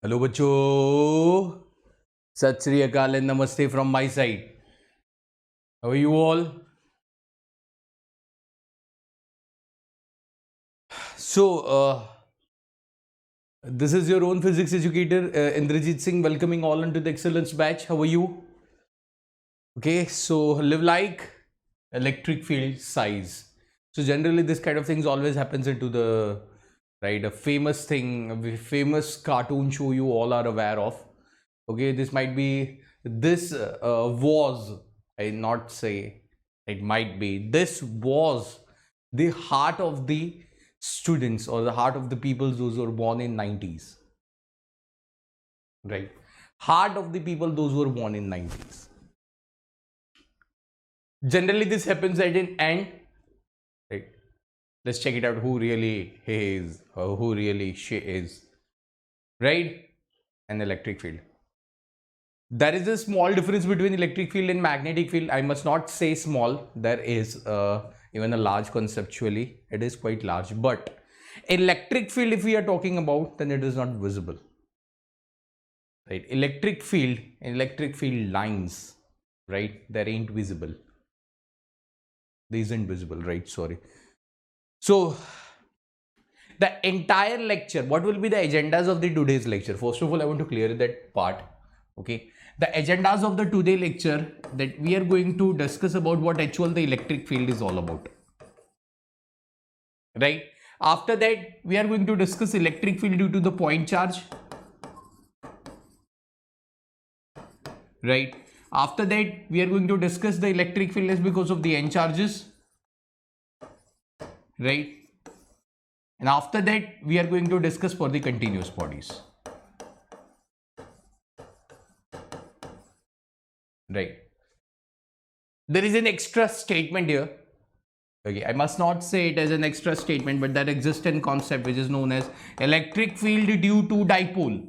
Hello, bacho. Sat Sri Akal and Namaste from my side. How are you all? So, this is your own physics educator, Indrajit Singh, welcoming all into the Excellence Batch. How are you? Okay, so live like electric field size. So, generally, this kind of things always happens into the right a famous thing, a famous cartoon show you all are aware of. Okay, this might be this was I not say it might be this was the heart of the students or the heart of the people those who were born in 90s, right? Heart of the people those who were born in 90s. Generally this happens at an end, right? Let's check it out who really he is or who really she is, right? An electric field. There is a small difference between electric field and magnetic field. I must not say small. There is even a large conceptually. It is quite large. But electric field, if we are talking about, then it is not visible. Right? Electric field lines, right? They ain't visible. They isn't visible, right? Sorry. So the entire lecture, what will be the agendas of the today's lecture? First of all, I want to clear that part. Okay, the agendas of the today lecture that we are going to discuss about what actual the electric field is all about, right? After that we are going to discuss electric field due to the point charge, right? After that we are going to discuss the electric field is because of the n charges, right? And after that we are going to discuss for the continuous bodies, right? There is an extra statement here. Okay, I must not say it as an extra statement, but there exists a concept which is known as electric field due to dipole.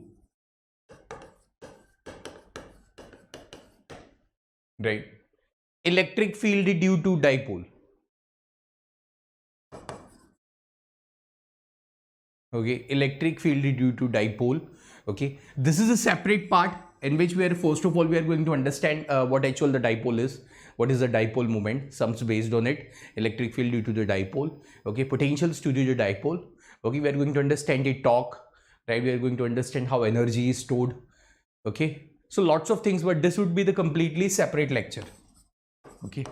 Right? Electric field due to dipole. Okay, electric field due to dipole. Okay, this is a separate part in which we are first of all we are going to understand what actual the dipole is. What is the dipole moment? Sums based on it. Electric field due to the dipole. Okay, potentials due to the dipole. Okay, we are going to understand the torque. Right, we are going to understand how energy is stored. Okay, so lots of things, but this would be the completely separate lecture. Okay,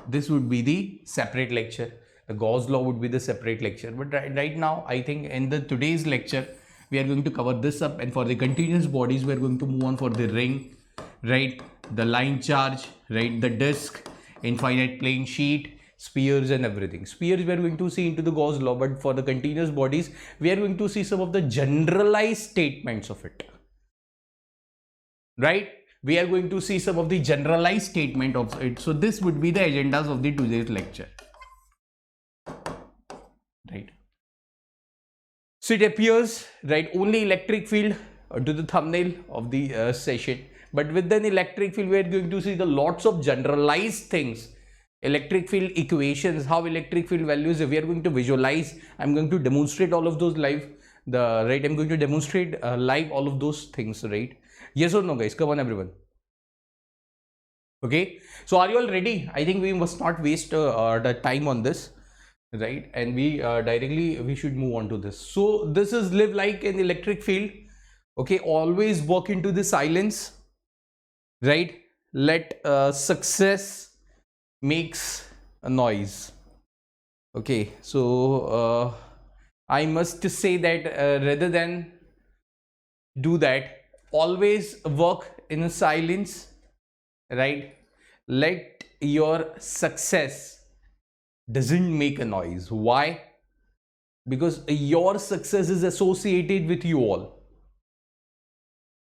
this would be the separate lecture. The Gauss law would be the separate lecture, but right now I think in the today's lecture we are going to cover this up, and for the continuous bodies we are going to move on for the ring, right, the line charge, right, the disk, infinite plane sheet, spheres and everything. Spheres we are going to see into the Gauss law, but for the continuous bodies we are going to see some of the generalized statements of it, right? We are going to see some of the generalized statement of it. So this would be the agendas of the today's lecture, right? So it appears, right, only electric field to the thumbnail of the session, but with an electric field we are going to see the lots of generalized things, electric field equations, how electric field values we are going to visualize. I'm going to demonstrate all of those live. I'm going to demonstrate live all of those things, right? Yes or no, guys? Come on, everyone. Okay, so are you all ready? I think we must not waste the time on this, right? And we directly we should move on to this. So this is live like an electric field. Okay, always walk into the silence, right? Let success makes a noise. Okay, so I must say that rather than do that, always work in silence, right? Let your success doesn't make a noise. Why? Because your success is associated with you all.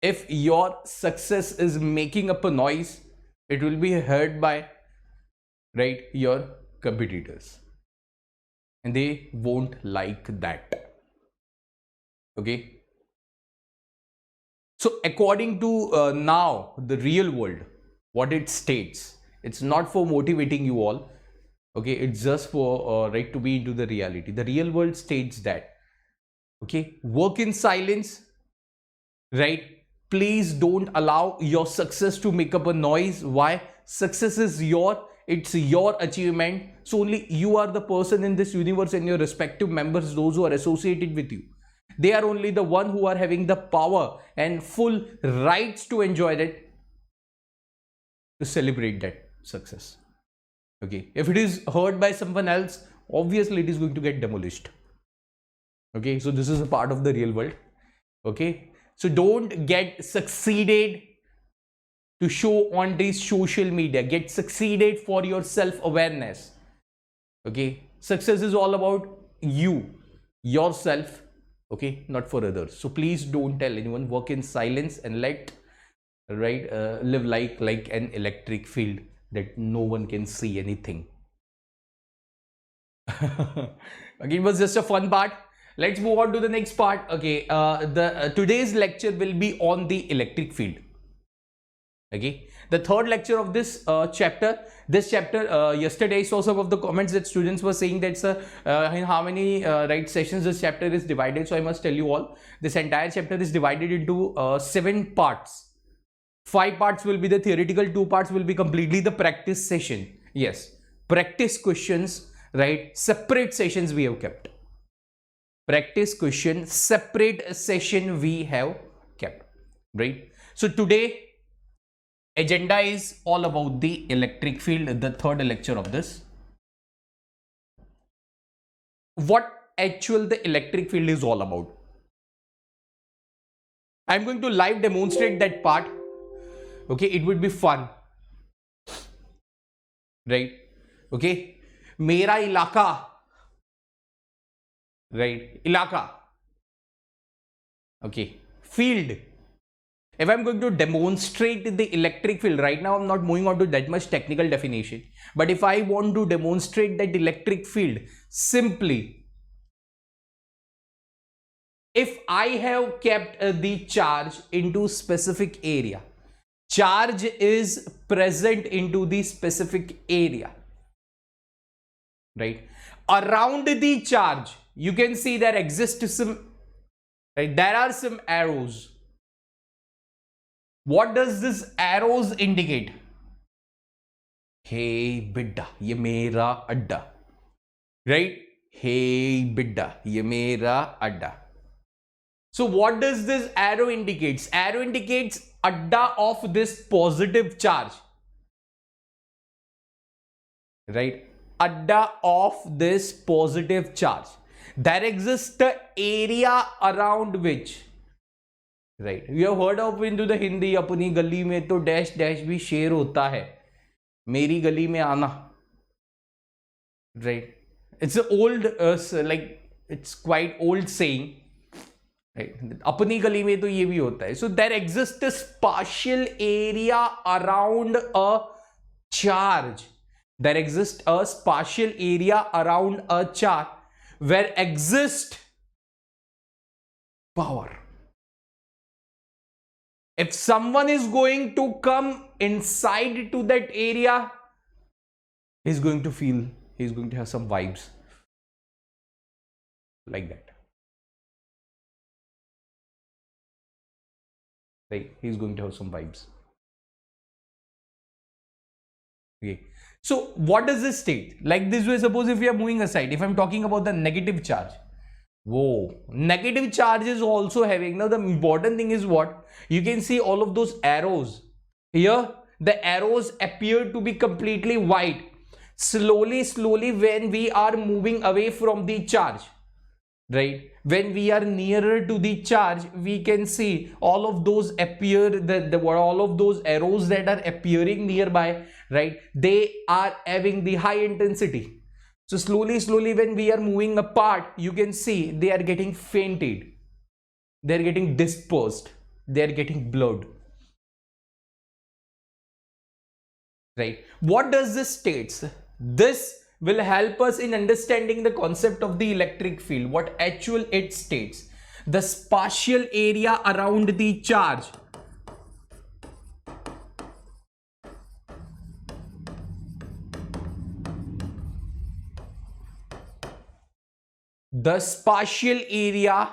If your success is making up a noise, it will be heard by, right, your competitors, and they won't like that. Okay, so according to now the real world, what it states, it's not for motivating you all. Okay, it's just for right to be into the reality. The real world states that, okay, work in silence, right? Please don't allow your success to make up a noise. Why? Success is it's your achievement. So only you are the person in this universe, and your respective members, those who are associated with you, they are only the one who are having the power and full rights to enjoy that, to celebrate that success. Okay, if it is heard by someone else, obviously it is going to get demolished. Okay, so this is a part of the real world. Okay, so don't get succeeded to show on this social media. Get succeeded for your self-awareness. Okay, success is all about you, yourself. Okay, not for others. So please don't tell anyone. Work in silence and live like an electric field that no one can see anything. Okay, it was just a fun part. Let's move on to the next part. Okay, today's lecture will be on the electric field. Okay, the third lecture of this chapter. Yesterday I saw some of the comments that students were saying that in how many sessions this chapter is divided. So I must tell you all, this entire chapter is divided into 7 parts. 5 parts will be the theoretical, 2 parts will be completely the practice session. Yes, practice questions, right? Separate sessions we have kept. Practice question, separate session we have kept, right? So today agenda is all about the electric field, the third lecture of this. What actual the electric field is all about. I'm going to live demonstrate that part. Okay, it would be fun, right? Okay, mera ilaka, right? Ilaka. Okay, field. If I'm going to demonstrate the electric field, right now I'm not moving on to that much technical definition, but if I want to demonstrate that electric field, simply, if I have kept the charge into specific area, charge is present into the specific area, right? Around the charge, you can see there exists some, right? There are some arrows. What does this arrows indicate? Hey bidda, ye mera adda, right? Hey bidda, ye mera adda. So what does this arrow indicates? Arrow indicates adda of this positive charge, right? Adda of this positive charge. There exists the area around which, right? You have heard of into the Hindi, अपनी गली में तो dash dash भी शेर होता है, मेरी गली में आना, right? It's an old it's quite old saying, right? अपनी गली में तो ये भी होता है. So there exists a spatial area around a charge. There exists a spatial area around a charge where exists power. If someone is going to come inside to that area, he's going to have some vibes like that. Right? He's going to have some vibes. Okay. So what does this state? Like this way, suppose if we are moving aside, if I'm talking about the negative charge, whoa, negative charge is also having. Now the important thing is what? You can see all of those arrows. Here, the arrows appear to be completely white. Slowly, when we are moving away from the charge, right? When we are nearer to the charge, we can see all of those appear, all of those arrows that are appearing nearby, right? They are having the high intensity. So slowly when we are moving apart, you can see they are getting fainted. They are getting dispersed. They are getting blurred. Right? What does this states? This will help us in understanding the concept of the electric field. What actual it states? The spatial area around the charge. The spatial area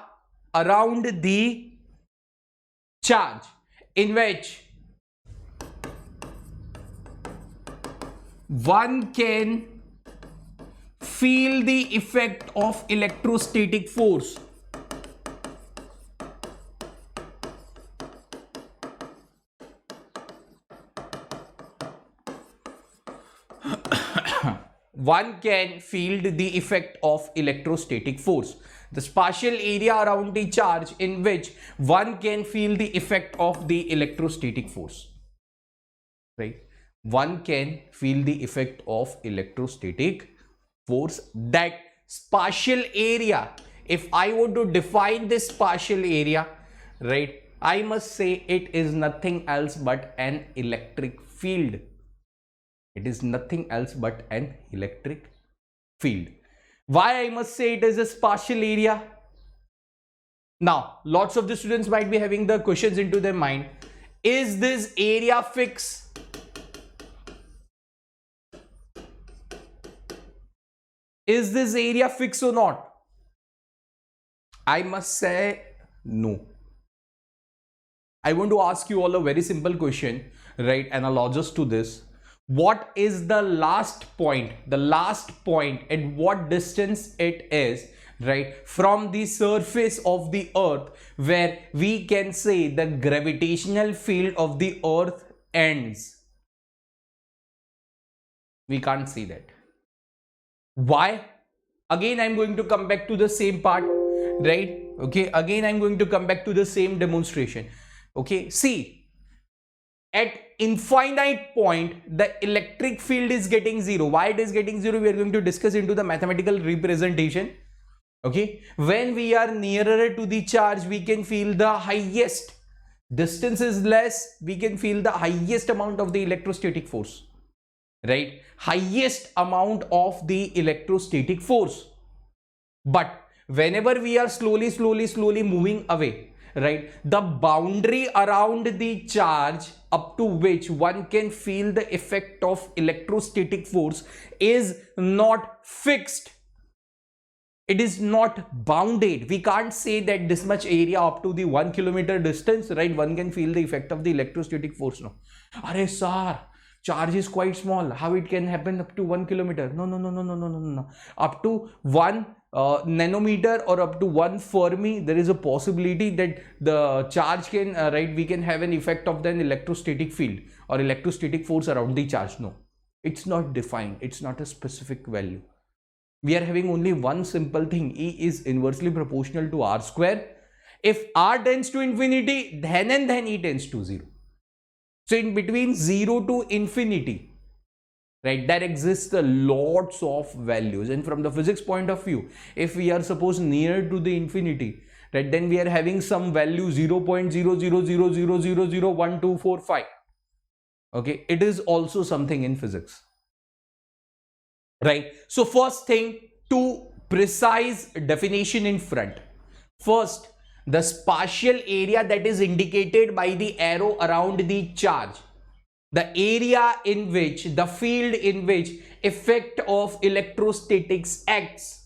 around the charge in which one can feel the effect of electrostatic force. One can feel the effect of electrostatic force. The spatial area around the charge in which one can feel the effect of the electrostatic force. Right? One can feel the effect of electrostatic force. That spatial area, if I were to define this spatial area, right, I must say it is nothing else but an electric field. It is nothing else but an electric field. Why I must say it is a spatial area? Now, lots of the students might be having the questions into their mind. Is this area fixed? Is this area fixed or not? I must say no. I want to ask you all a very simple question, right, analogous to this. What is the last point at what distance it is, right, from the surface of the earth where we can say the gravitational field of the earth ends? We can't see that. Why? Again, I'm going to come back to the same part, right? Okay, again, I'm going to come back to the same demonstration. Okay, see, at infinite point, the electric field is getting zero. Why it is getting zero? We are going to discuss into the mathematical representation. Okay, when we are nearer to the charge, we can feel the highest. Distance is less, we can feel the highest amount of the electrostatic force. Right, highest amount of the electrostatic force. But whenever we are slowly moving away, right, the boundary around the charge up to which one can feel the effect of electrostatic force is not fixed. It is not bounded. We can't say that this much area up to the 1 kilometer distance, right, one can feel the effect of the electrostatic force. No. Arey sir, charge is quite small. How it can happen up to 1 kilometer? No. Up to 1 nanometer or up to 1 Fermi, there is a possibility that the charge can, right, we can have an effect of an electrostatic field or electrostatic force around the charge. No, it's not defined. It's not a specific value. We are having only one simple thing. E is inversely proportional to R square. If R tends to infinity, then and then E tends to 0. So in between 0 to infinity, right, there exists lots of values. And from the physics point of view, if we are suppose near to the infinity, right, then we are having some value 0.00000001245. Okay, it is also something in physics. Right, so first thing, to precise definition in front. First, the spatial area that is indicated by the arrow around the charge, the area in which, the field in which effect of electrostatics acts,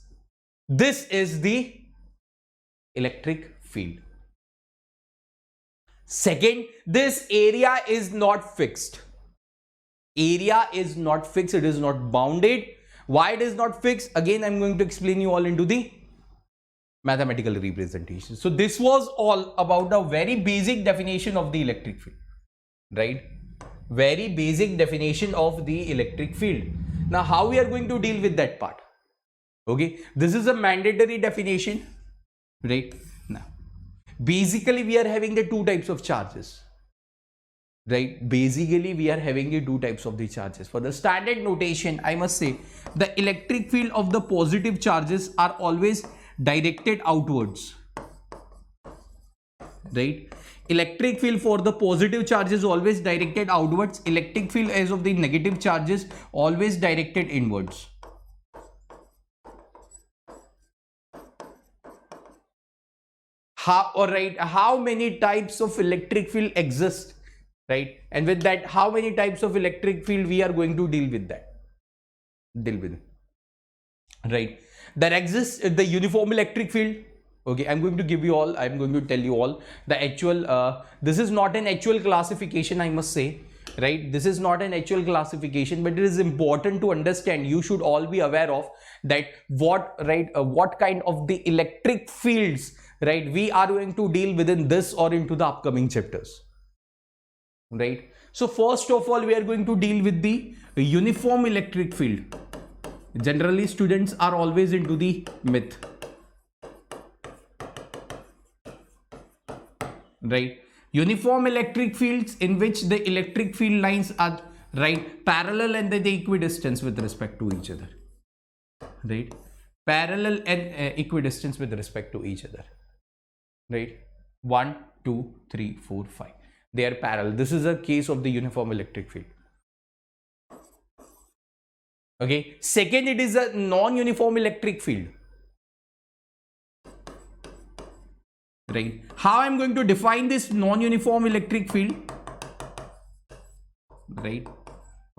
this is the electric field. Second, this area is not fixed. Area is not fixed, it is not bounded. Why it is not fixed? Again, I'm going to explain you all into the mathematical representation. So this was all about a very basic definition of the electric field, right? Very basic definition of the electric field. Now, how we are going to deal with that part? Okay, this is a mandatory definition, right? Now, basically, we are having the two types of charges. Right, basically we are having the two types of the charges. For the standard notation, I must say the electric field of the positive charges are always directed outwards. Right, electric field for the positive charges always directed outwards. Electric field as of the negative charges always directed inwards. How many types of electric field exist? Right, and with that, how many types of electric field we are going to deal with that? Right, there exists the uniform electric field, Okay, I'm going to give you all, I'm going to tell you all the actual, this is not an actual classification, I must say, right? This is not an actual classification, but it is important to understand. You should all be aware of that what, right, what kind of the electric fields, right, we are going to deal within this or into the upcoming chapters, right? So first of all, we are going to deal with the uniform electric field. Generally, students are always into the myth, right? Uniform electric fields in which the electric field lines are, right, parallel and the equidistant with respect to each other, right? Parallel and equidistant with respect to each other, right? 1, 2, 3, 4, 5. They are parallel. This is a case of the uniform electric field. Okay. Second, it is a non-uniform electric field. Right. How I'm going to define this non-uniform electric field? Right.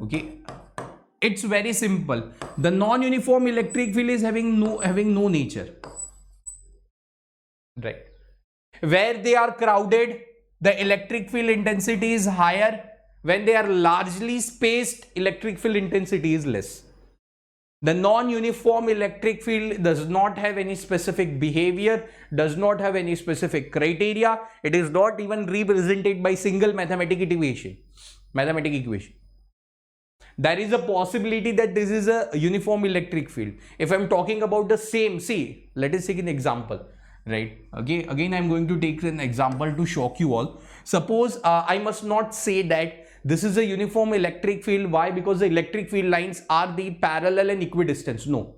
Okay. It's very simple. The non-uniform electric field is having no nature. Right. Where they are crowded, the electric field intensity is higher. When they are largely spaced, electric field intensity is less. The non-uniform electric field does not have any specific behavior, does not have any specific criteria. It is not even represented by single mathematical equation. There is a possibility that this is a uniform electric field. If I'm talking about the same, see, let us take an example, right? Okay, again, I'm going to take an example to shock you all. Suppose I must not say that this is a uniform electric field. Why? Because the electric field lines are the parallel and equidistant. No.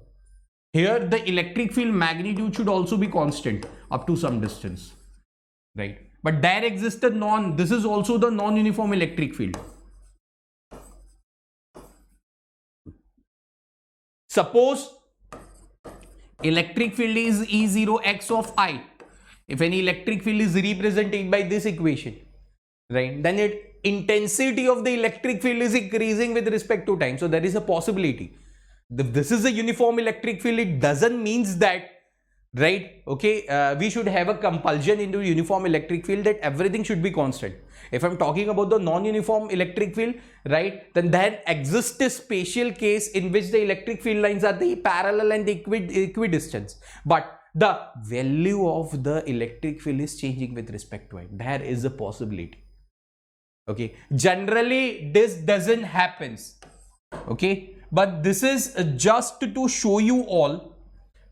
Here, the electric field magnitude should also be constant up to some distance, right? But there exists a this is also the non-uniform electric field. Suppose electric field is E0 x of I. If any electric field is represented by this equation, right, then intensity of the electric field is increasing with respect to time. So there is a possibility. If this is a uniform electric field, it doesn't means that, right, okay, we should have a compulsion into uniform electric field that everything should be constant. If I'm talking about the non-uniform electric field, right, then there exists a spatial case in which the electric field lines are the parallel and the equidistant. But the value of the electric field is changing with respect to it. There is a possibility. Okay, generally this doesn't happen. Okay, but this is just to show you all,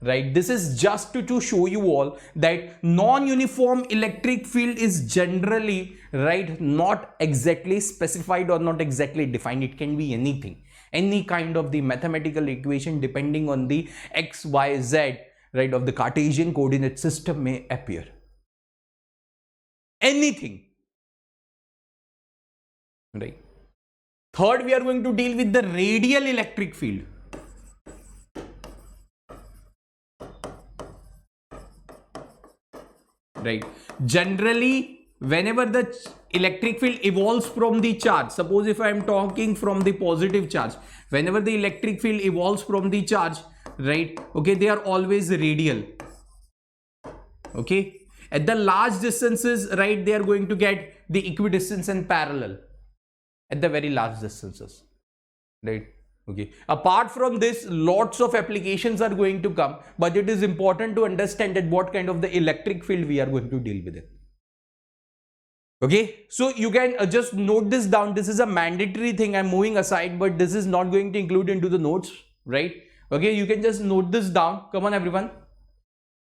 right? This is just to show you all that non-uniform electric field is generally, right, not exactly specified or not exactly defined. It can be anything, any kind of the mathematical equation depending on the x, y, z, right, of the Cartesian coordinate system may appear. Anything. Right. Third, we are going to deal with the radial electric field. Right. Generally, whenever the electric field evolves from the charge, suppose if I am talking from the positive charge, whenever the electric field evolves from the charge, right, okay, they are always radial. Okay. At the large distances, right, they are going to get the equidistance and parallel. At the very large distances, right? Okay. Apart from this, lots of applications are going to come, but it is important to understand that what kind of the electric field we are going to deal with it. Okay. So you can just note this down. This is a mandatory thing. I'm moving aside, but this is not going to include into the notes, right? Okay. You can just note this down. Come on, everyone.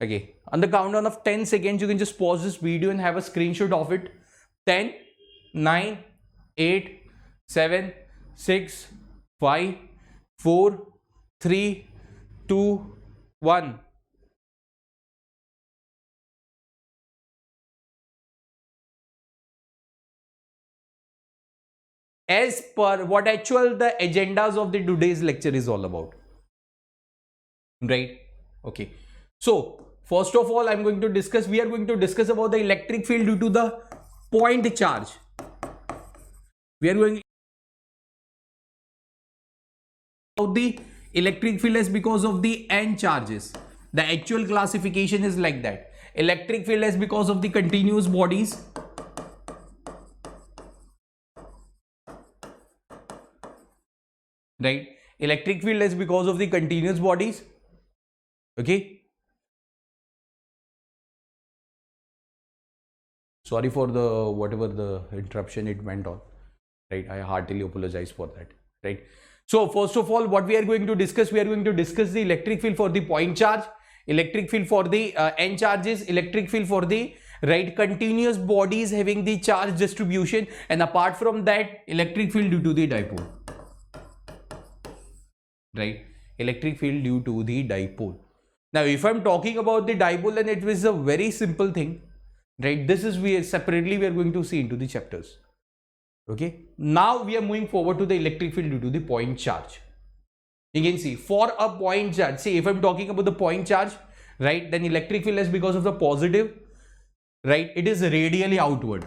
Okay. On the countdown of 10 seconds, you can just pause this video and have a screenshot of it. 10, 9, 8, 7, 6, 5, 4, 3, 2, 1. As per what actual the agendas of the today's lecture is all about. Right? Okay. So, first of all, we are going to discuss about the electric field due to the point charge. We are going about the electric field is because of the n charges. The actual classification is like that. Electric field is because of the continuous bodies. Right? Electric field is because of the continuous bodies. Okay. Sorry for the whatever the interruption it went on. Right? I heartily apologize for that. Right? So first of all, what we are going to discuss, we are going to discuss the electric field for the point charge, electric field for the n charges, electric field for the continuous bodies having the charge distribution, and apart from that, electric field due to the dipole. Right? Electric field due to the dipole. Now, if I'm talking about the dipole, then it was a very simple thing. Right? This is we are going to see into the chapters. Okay, now we are moving forward to the electric field due to the point charge. You can see for a point charge, see if I'm talking about the point charge, right, then electric field is because of the positive, right, it is radially outward.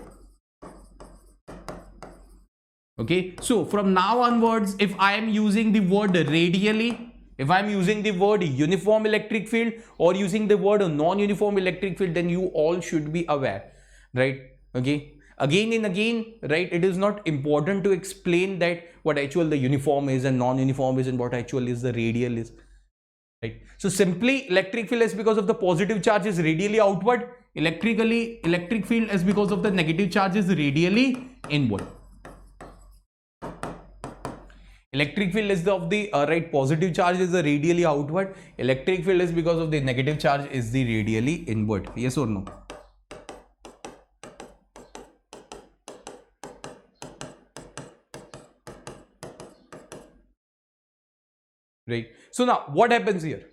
Okay, so from now onwards, if I am using the word radially, if I am using the word uniform electric field or using the word non-uniform electric field, then you all should be aware, right? Okay. Again and again, right, it is not important to explain that what actual the uniform is and non-uniform is and what actually is the radial is, right? So simply electric field is because of the positive charge is radially outward, electric field is because of the negative charge is radially inward. Electric field is of the positive charge is the radially outward, electric field is because of the negative charge is the radially inward. Yes or no? Right. So now what happens here?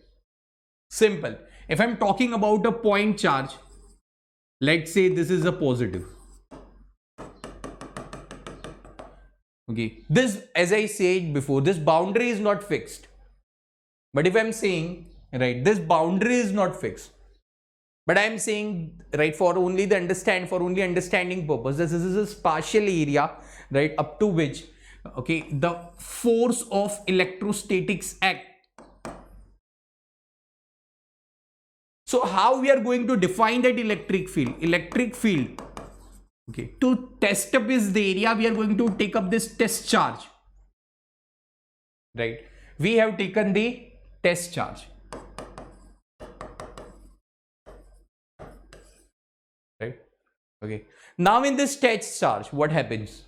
Simple. If I'm talking about a point charge, let's say this is a positive. Okay. This, as I said before, this boundary is not fixed. But if I'm saying, right, this boundary is not fixed. But I'm saying, right, for only understanding purpose, this is a spatial area, right, up to which, okay, the force of electrostatics act. So how we are going to define that electric field? Electric field, okay, to test up is the area, we are going to take up this test charge, right? We have taken the test charge, right? Okay. Now in this test charge, what happens?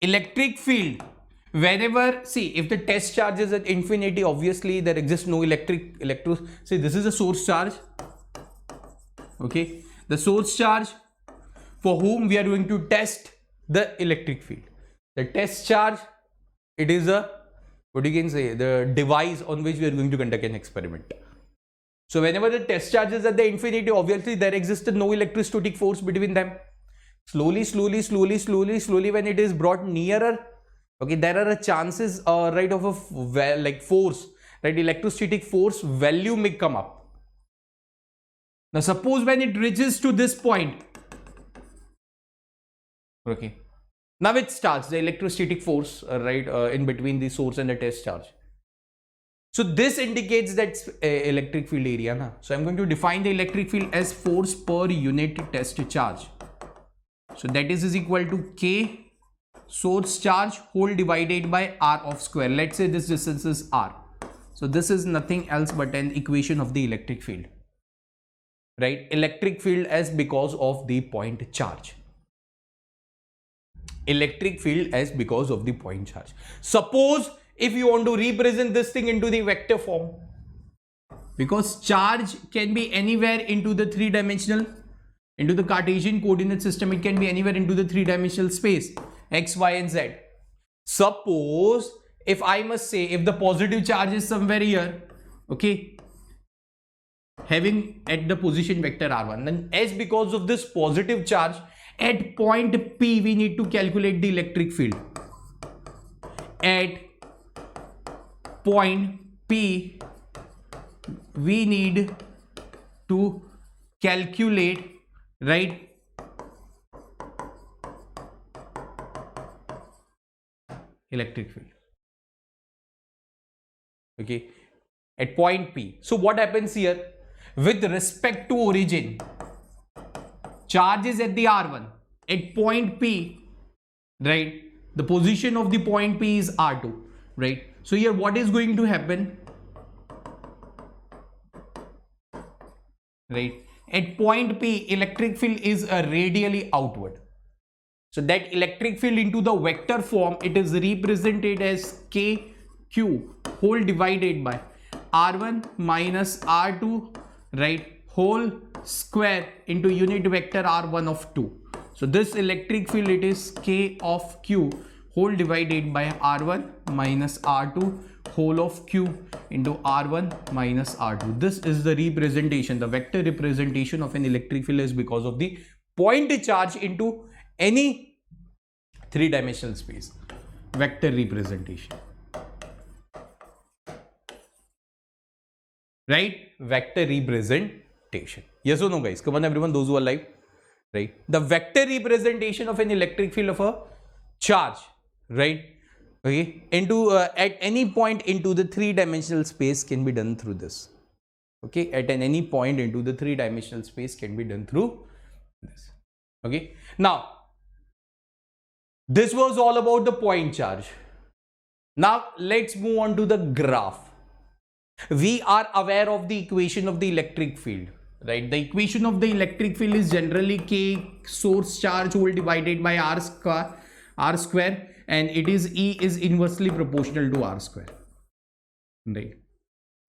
Electric field, whenever, see, if the test charge is at infinity, obviously there exists no see, this is a source charge. Okay, the source charge for whom we are going to test the electric field. The test charge, it is a, what you can say, the device on which we are going to conduct an experiment. So whenever the test charge is at the infinity, obviously there exists no electrostatic force between them. Slowly, when it is brought nearer, okay, there are a chances, right, of a force, right, electrostatic force value may come up. Now suppose when it reaches to this point, okay, now it starts the electrostatic force, right, in between the source and the test charge. So this indicates that electric field area. Na? So I'm going to define the electric field as force per unit test charge. So that is equal to K source charge whole divided by R of square. Let's say this distance is R. So this is nothing else but an equation of the electric field. Right? Electric field as because of the point charge. Electric field as because of the point charge. Suppose if you want to represent this thing into the vector form, because charge can be anywhere into the three-dimensional, into the Cartesian coordinate system, it can be anywhere into the three-dimensional space, x, y, and z. Suppose if I must say, if the positive charge is somewhere here, okay, having at the position vector r1, then as because of this positive charge, at point P, we need to calculate the electric field. At point P, we need to calculate, right, electric field. Okay, at point P. So what happens here? with respect to origin, charge is at the R1 at point P, right? The position of the point P is R2, right? So here what is going to happen, right? At point P, electric field is radially outward. So that electric field into the vector form, it is represented as KQ whole divided by R1 minus R2, right, whole square into unit vector R1 of 2. So this electric field, it is K of Q whole divided by R1 minus R2 whole of Q into R1 minus R2. This is the representation, the vector representation of an electric field is because of the point charge into any three-dimensional space. Vector representation. Right? Vector representation. Yes or no, guys? Come on, everyone, those who are live. Right? The vector representation of an electric field of a charge, right? Okay, into at any point into the three-dimensional space can be done through this. Okay, at any point into the three-dimensional space can be done through this. Okay, now this was all about the point charge. Now let's move on to the graph. We are aware of the equation of the electric field, right? The equation of the electric field is generally K source charge whole divided by R square, and it is E is inversely proportional to R square, right?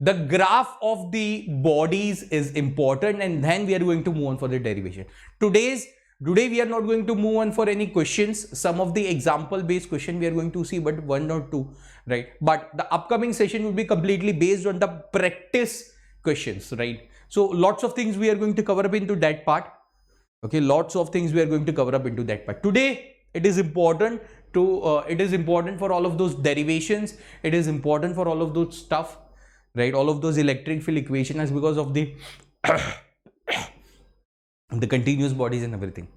The graph of the bodies is important, and then we are going to move on for the derivation. Today we are not going to move on for any questions. Some of the example based question we are going to see, but one or two, right? But the upcoming session will be completely based on the practice questions, right? So lots of things we are going to cover up into that part. Okay, lots of things we are going to cover up into that part. Today it is important to it is important for all of those derivations. It is important for all of those stuff, right? All of those electric field equations because of the the continuous bodies and everything,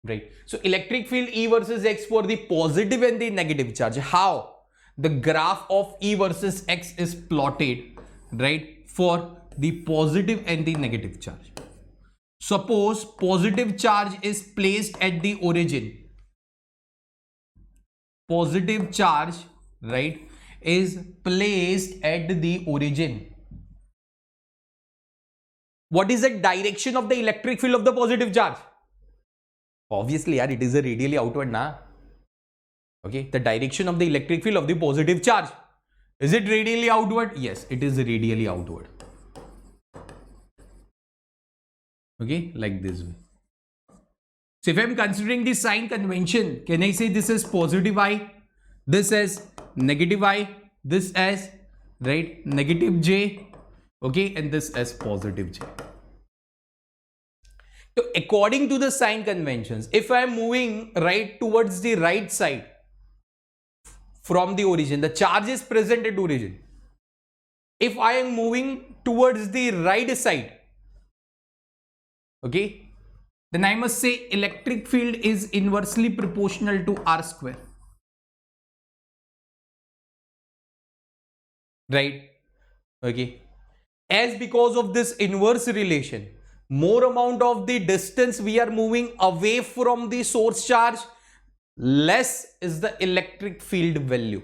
right? So electric field E versus X for the positive and the negative charge. How the graph of E versus X is plotted, right, for the positive and the negative charge. Suppose positive charge is placed at the origin. Positive charge, right, is placed at the origin. What is the direction of the electric field of the positive charge? Obviously, yaar, it is a radially outward, na? Okay, the direction of the electric field of the positive charge. Is it radially outward? Yes, it is radially outward. Okay, like this way. So if I am considering the sign convention, can I say this as positive I, this as negative I, this as, right, negative J, okay, and this as positive J. So according to the sign conventions, if I am moving right towards the right side from the origin, the charge is present at origin. If I am moving towards the right side, okay, then I must say electric field is inversely proportional to R square. Right? Okay. As because of this inverse relation, more amount of the distance we are moving away from the source charge, less is the electric field value.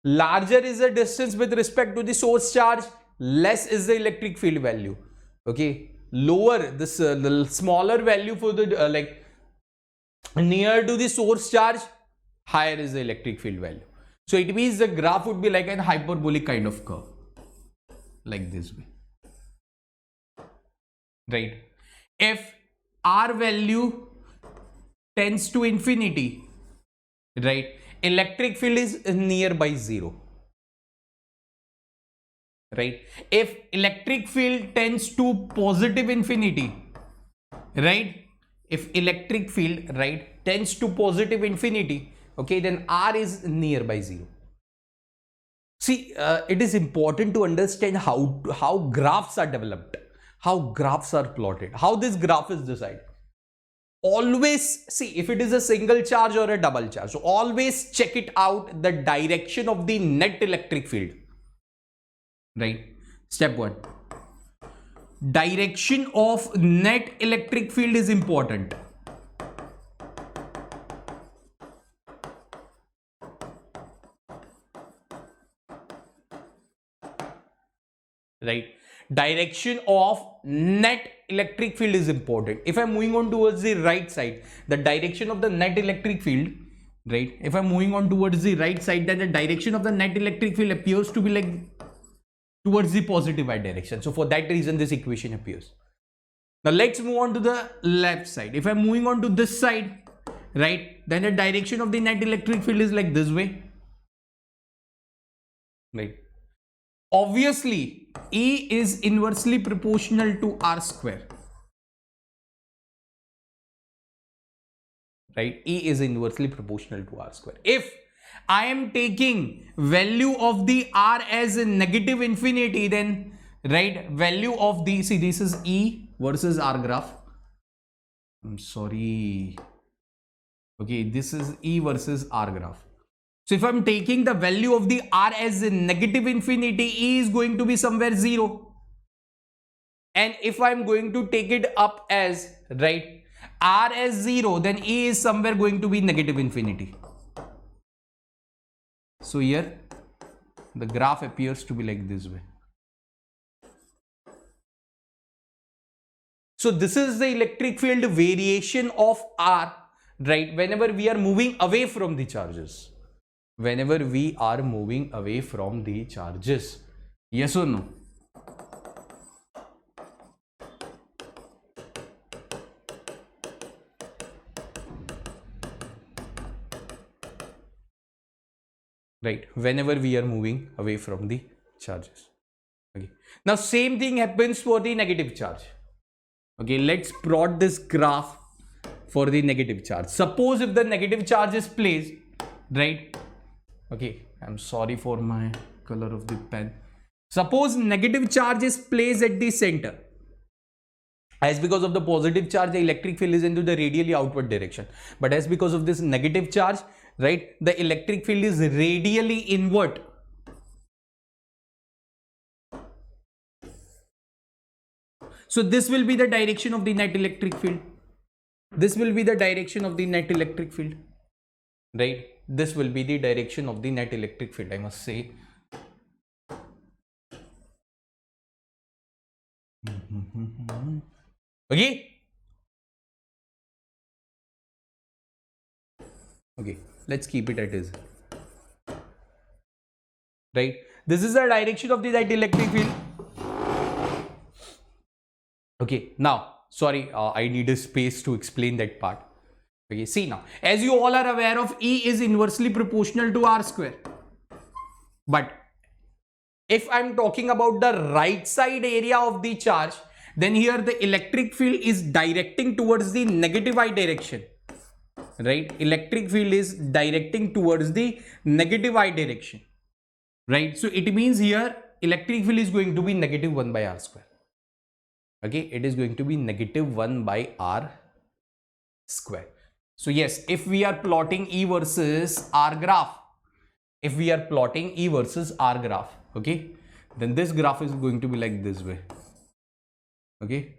Larger is the distance with respect to the source charge, less is the electric field value. Okay. Lower this the smaller value for the like near to the source charge, higher is the electric field value. So it means the graph would be like an hyperbolic kind of curve, like this way, right? If R value tends to infinity, right, electric field is nearby zero. Right? If electric field tends to positive infinity, right? If electric field, right, tends to positive infinity, okay, then R is nearby zero. See, it is important to understand how graphs are developed, how graphs are plotted, how this graph is decided. Always see if it is a single charge or a double charge. So always check it out the direction of the net electric field. right? Step 1, direction of net electric field is important. Right, direction of net electric field is important. If I'm moving on towards the right side, the direction of the net electric field, right, if I'm moving on towards the right side, then the direction of the net electric field appears to be like towards the positive y direction. So for that reason this equation appears. Now let's move on to the left side. If I'm moving on to this side, right, then the direction of the net electric field is like this way, right? Obviously E is inversely proportional to R square, right? E is inversely proportional to R square. If I am taking value of the R as a negative infinity, then, right, value of the, see, this is E versus R graph. I'm sorry. Okay, this is E versus R graph. So if I'm taking the value of the R as a negative infinity, E is going to be somewhere 0. And if I'm going to take it up as, right, R as 0, then E is somewhere going to be negative infinity. So here the graph appears to be like this way. So this is the electric field variation of R, right, whenever we are moving away from the charges. Whenever we are moving away from the charges. Yes or no? Right, whenever we are moving away from the charges. Okay, now same thing happens for the negative charge. Okay, let's plot this graph for the negative charge. Suppose if the negative charge is placed, right, okay, I'm sorry for my color of the pen. Suppose negative charge is placed at the center. As because of the positive charge, the electric field is into the radially outward direction. But as because of this negative charge, right, the electric field is radially inward. So this will be the direction of the net electric field. This will be the direction of the net electric field, right? This will be the direction of the net electric field, I must say. Okay. Okay, let's keep it at is. Right. This is the direction of the net electric field. Okay. Now, sorry, I need a space to explain that part. Okay, see now, as you all are aware of, E is inversely proportional to R square. But if I'm talking about the right side area of the charge, then here the electric field is directing towards the negative y direction. Right? Electric field is directing towards the negative y direction. Right? So it means here electric field is going to be negative 1 by R square. Okay, it is going to be negative 1 by R square. So yes, if we are plotting E versus R graph, okay, then this graph is going to be like this way. Okay.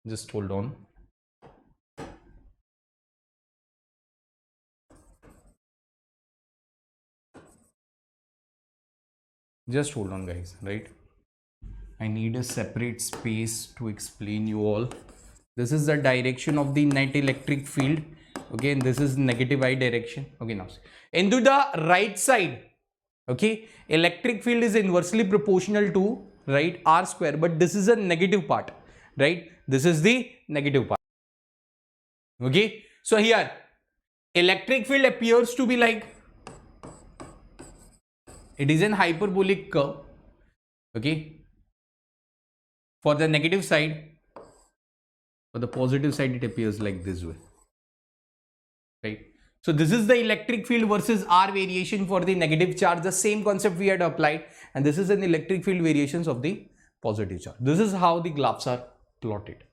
Just hold on. Just hold on, guys, right? I need a separate space to explain you all. This is the direction of the net electric field. Okay, and this is negative y direction. Okay, now into the right side, okay, electric field is inversely proportional to, right, R square, but this is a negative part, right? This is the negative part. Okay, so here electric field appears to be like, it is an hyperbolic curve. Okay, for the negative side, for the positive side it appears like this way, right? So this is the electric field versus R variation for the negative charge, the same concept we had applied, and this is an electric field variations of the positive charge. This is how the graphs are plotted.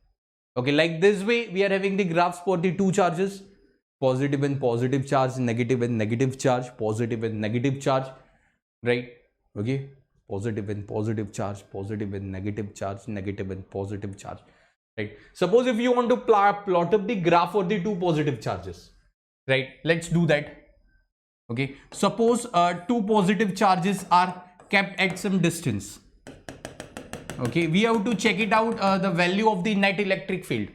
Okay, like this way we are having the graphs for the two charges, positive and positive charge, negative and negative charge, positive and negative charge, right? Okay, positive and positive charge, positive and negative charge, negative and positive charge, right? Suppose if you want to plot up the graph for the two positive charges, right? Let's do that. Okay, suppose two positive charges are kept at some distance. Okay, we have to check it out, the value of the net electric field,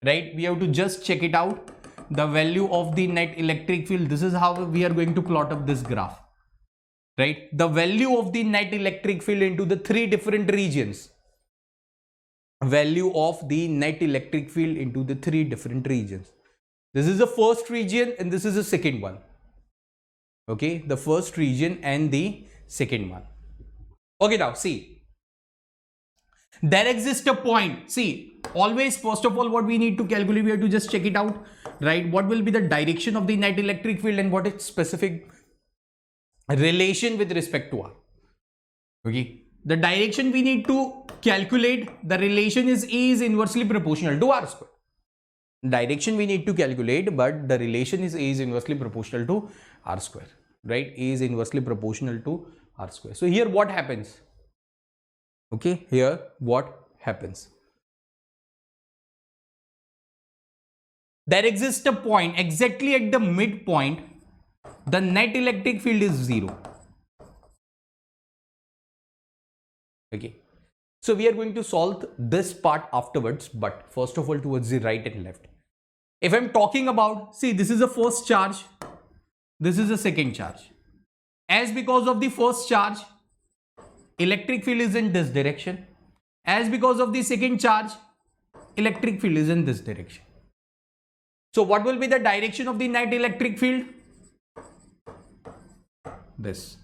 right? We have to just check it out, the value of the net electric field. This is how we are going to plot up this graph, right? The value of the net electric field into the three different regions. Value of the net electric field into the three different regions. This is the first region and this is the second one. Okay, the first region and the second one. Okay, now see, there exists a point. See, always first of all what we need to calculate, we have to just check it out, right? What will be the direction of the net electric field and what its specific relation with respect to R. Okay, the direction we need to calculate, the relation is E is inversely proportional to R square. Direction we need to calculate, but the relation is A is inversely proportional to R square, right? A is inversely proportional to R square. So here what happens? Okay, here what happens? There exists a point exactly at the midpoint, the net electric field is 0. Okay, so we are going to solve this part afterwards, but first of all towards the right and left. If I'm talking about, see, this is the first charge, this is the second charge. As because of the first charge, electric field is in this direction. As because of the second charge, electric field is in this direction. So what will be the direction of the net electric field? This.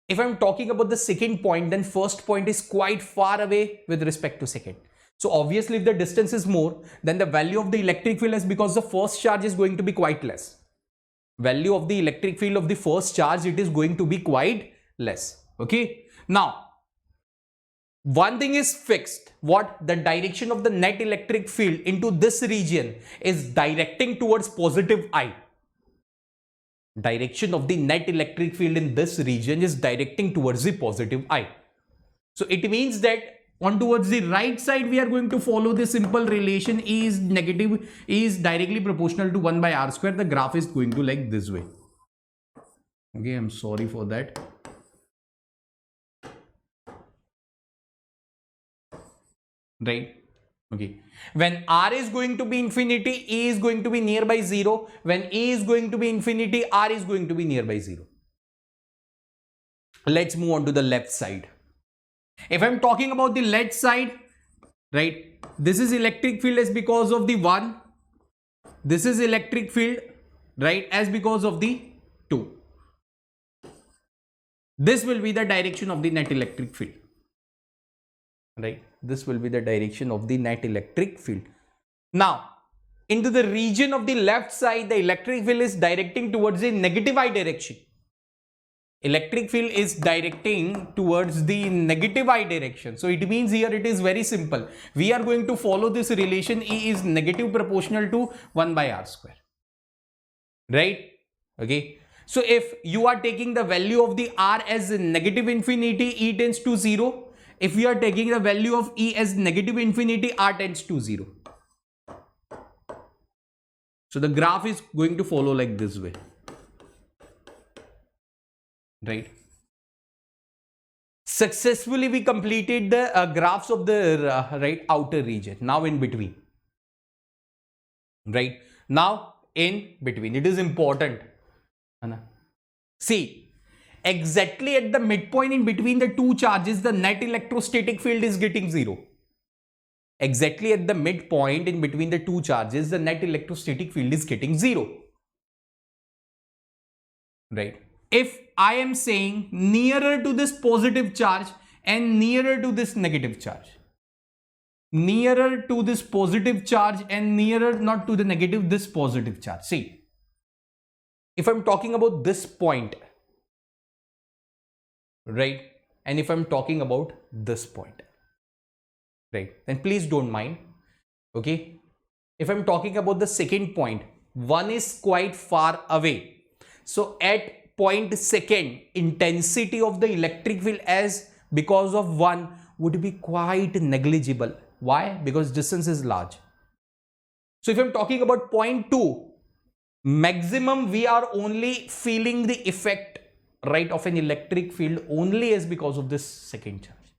If I'm talking about the second point, then first point is quite far away with respect to second. So obviously if the distance is more, then the value of the electric field is, because the first charge is going to be quite less. Value of the electric field of the first charge, it is going to be quite less. Okay. Now, one thing is fixed. What? The direction of the net electric field into this region is directing towards positive I. Direction of the net electric field in this region is directing towards the positive I. So it means that on towards the right side, we are going to follow the simple relation. E is negative, E is directly proportional to 1 by R square. The graph is going to like this way. Okay, I'm sorry for that. Right? Okay. When R is going to be infinity, E is going to be nearby 0. When E is going to be infinity, R is going to be nearby 0. Let's move on to the left side. If I'm talking about the left side, right, this is electric field as because of the 1. This is electric field, right, as because of the 2. This will be the direction of the net electric field. Right, this will be the direction of the net electric field. Now, into the region of the left side, the electric field is directing towards the negative I direction. Electric field is directing towards the negative I direction. So it means here it is very simple. We are going to follow this relation. E is negative proportional to 1 by R square. Right? Okay. So if you are taking the value of the R as negative infinity, E tends to 0. If we are taking the value of E as negative infinity, R tends to 0. So the graph is going to follow like this way. Right. Successfully we completed the graphs of the right outer region. Now in between. Right. Now in between. It is important. See, exactly at the midpoint in between the two charges, the net electrostatic field is getting 0. Exactly at the midpoint in between the two charges, the net electrostatic field is getting 0. Right. If I am saying nearer to this positive charge and nearer to this negative charge, nearer to this positive charge and nearer not to the negative, this positive charge. See, if I'm talking about this point, right, and if I'm talking about this point, right? Then please don't mind. Okay, if I'm talking about the second point, 1 is quite far away. So at point second, intensity of the electric field as because of 1 would be quite negligible. Why? Because distance is large. So if I'm talking about point 2, maximum we are only feeling the effect, right, of an electric field only as because of this second charge.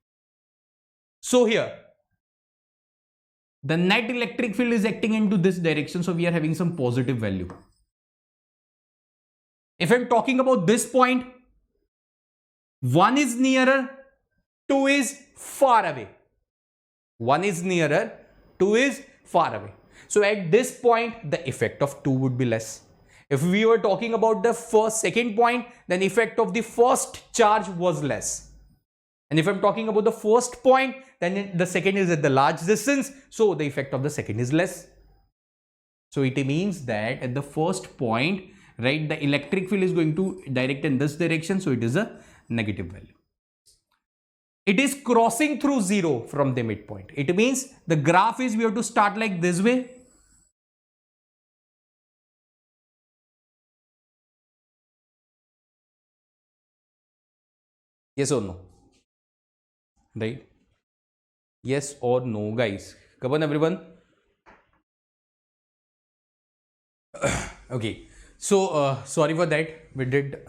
So here, the net electric field is acting into this direction, so we are having some positive value. If I'm talking about this point, 1 is nearer, 2 is far away. 1 is nearer, 2 is far away. So at this point, the effect of 2 would be less. If we were talking about the second point, then effect of the first charge was less. And if I'm talking about the first point, then the second is at the large distance, so the effect of the second is less. So it means that at the first point, right, the electric field is going to direct in this direction, so it is a negative value. It is crossing through 0 from the midpoint. It means the graph is, we have to start like this way. Yes or no? Right? Yes or no, guys? Come on, everyone. Okay. So, sorry for that. We did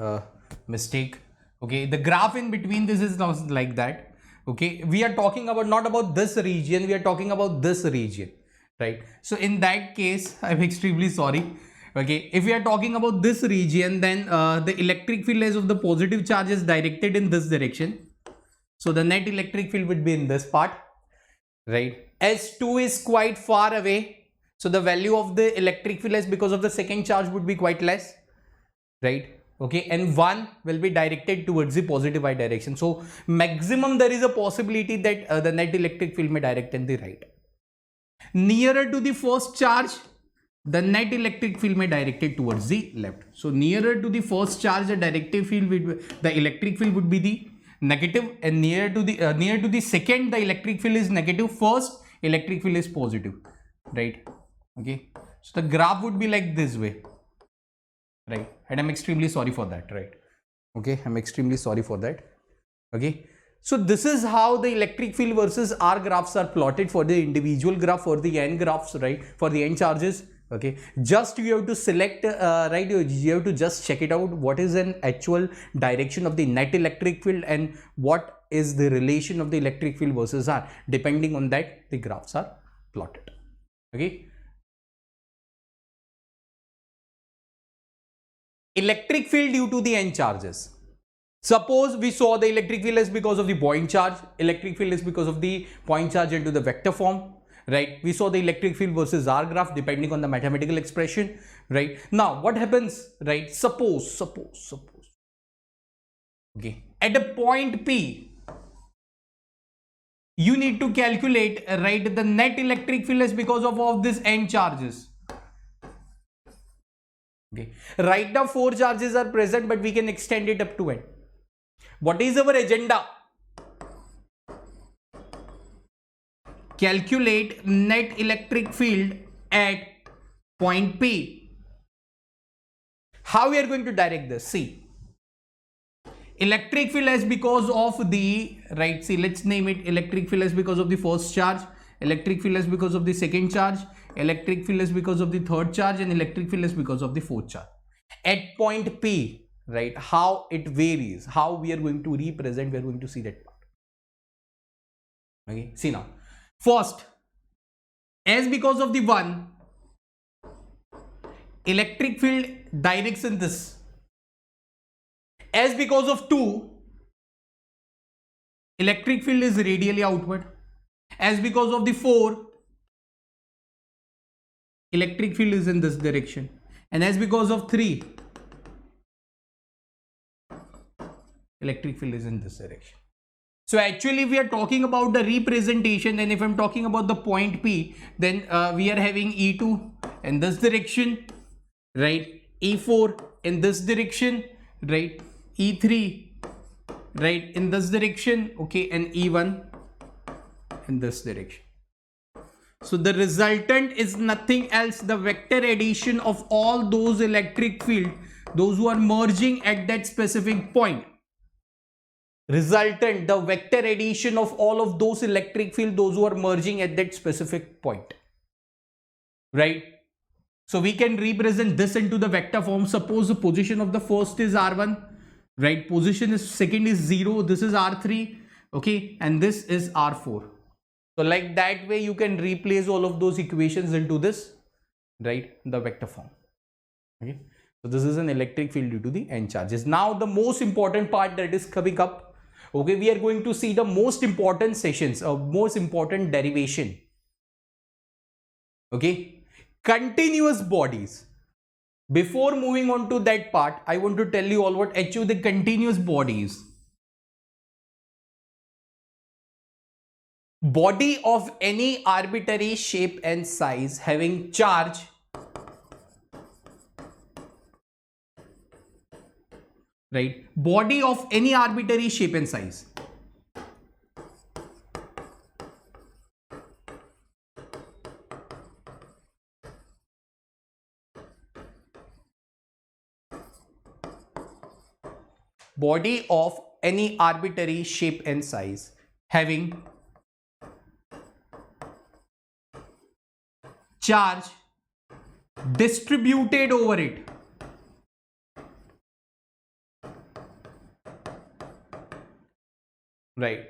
mistake. Okay. The graph in between this is not like that. Okay. We are talking about not about this region. We are talking about this region. Right. So, in that case, I'm extremely sorry. Okay. If we are talking about this region, then the electric field as of the positive charge is directed in this direction. So, the net electric field would be in this part. Right. As 2 is quite far away, so the value of the electric field as because of the second charge would be quite less, right? Okay, and 1 will be directed towards the positive y direction. So maximum there is a possibility that the net electric field may direct in the right. Nearer to the first charge, the net electric field may direct it towards the left. So nearer to the first charge, the electric field would be the negative, and near to the second, the electric field is negative. First electric field is positive, right? Okay, so the graph would be like this way, right? And I'm extremely sorry for that, right? Okay, I'm extremely sorry for that. Okay, so this is how the electric field versus R graphs are plotted for the individual graph, for the N graphs, right? For the N charges. Okay, just you have to select right, you have to just check it out, what is an actual direction of the net electric field and what is the relation of the electric field versus R. Depending on that, the graphs are plotted. Okay, electric field due to the N charges. Suppose we saw the electric field is because of the point charge, electric field is because of the point charge into the vector form. Right, we saw the electric field versus R graph depending on the mathematical expression. Right, now what happens, right? Suppose okay, at a point P, you need to calculate, right, the net electric field is because of all these N charges. Okay, right now 4 charges are present, but we can extend it up to N. What is our agenda? Calculate net electric field at point P. How we are going to direct this? See, electric field is because of the, right, see, let's name it electric field is because of the first charge, electric field is because of the second charge, electric field is because of the third charge, and electric field is because of the fourth charge. At point P, right, how it varies, how we are going to represent, we are going to see that part. Okay, see now. First, as because of the 1, electric field directs in this. As because of 2, electric field is radially outward. As because of the 4, electric field is in this direction. And as because of 3, electric field is in this direction. So actually we are talking about the representation, and if I'm talking about the point P, then we are having E2 in this direction, right? E4 in this direction, right? E3, right, in this direction, okay, and E1 in this direction. So the resultant is nothing else the vector addition of all those electric field, those who are merging at that specific point. Resultant, the vector addition of all of those electric field, those who are merging at that specific point, right? So we can represent this into the vector form. Suppose the position of the first is r1, right? Position is second is 0, this is r3, okay, and this is r4. So like that way you can replace all of those equations into this, right, the vector form. Okay, so this is an electric field due to the n charges. Now the most important part that is coming up. Okay, we are going to see the most important sessions, most important derivation. Okay, continuous bodies. Before moving on to that part, I want to tell you all what actually the continuous body is. Body of any arbitrary shape and size having charge right? Body of any arbitrary shape and size. Body of any arbitrary shape and size having charge distributed over it. Right.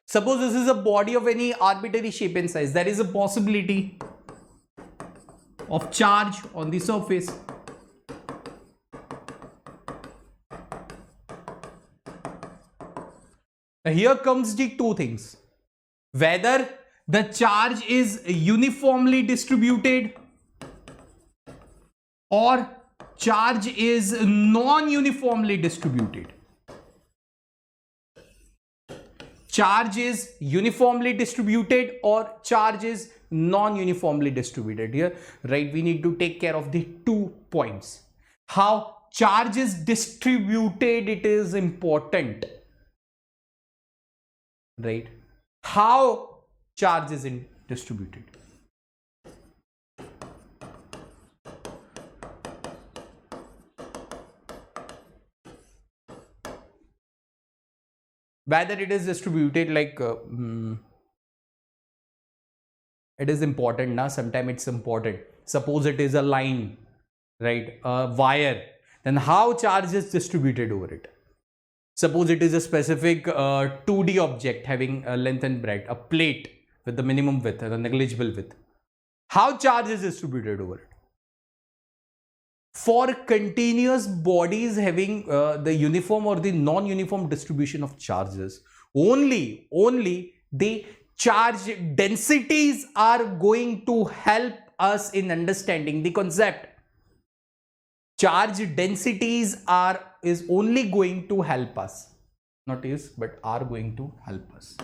Suppose this is a body of any arbitrary shape and size. There is a possibility of charge on the surface. Now here comes the two things. Whether the charge is uniformly distributed or charge is non-uniformly distributed. Charge is uniformly distributed or charge is non-uniformly distributed. Here, right, we need to take care of the 2 points. How charge is distributed, it is important, right? How charge is distributed. Whether it is distributed like it is important now. Sometimes it's important. Suppose it is a line, right, a wire, then how charge is distributed over it. Suppose it is a specific 2D object having a length and breadth, a plate with the minimum width and a negligible width. How charge is distributed over it. For continuous bodies having the uniform or the non-uniform distribution of charges, only the charge densities are going to help us in understanding the concept. Charge densities is only going to help us, not is, but are going to help us.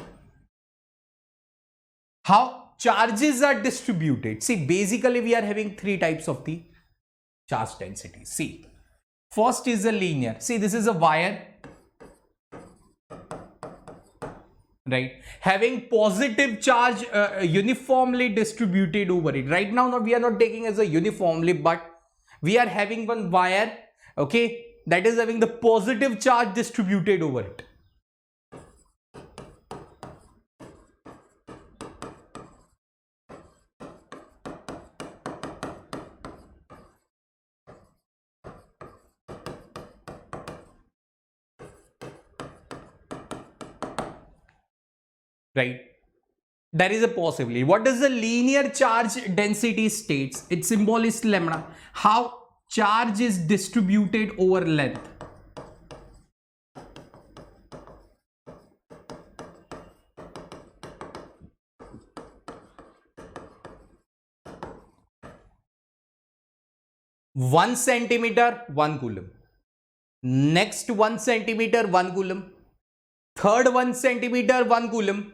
How charges are distributed? See, basically we are having 3 types of the charge density. See, first is a linear. See, this is a wire, right, having positive charge uniformly distributed over it. Right now we are not taking as a uniformly, but we are having one wire, okay, that is having the positive charge distributed over it. Right, there is a possibility. What does the linear charge density states? Its symbol is lambda. How charge is distributed over length. One centimeter, 1 coulomb. Next 1 centimeter, 1 coulomb. Third 1 centimeter, 1 coulomb.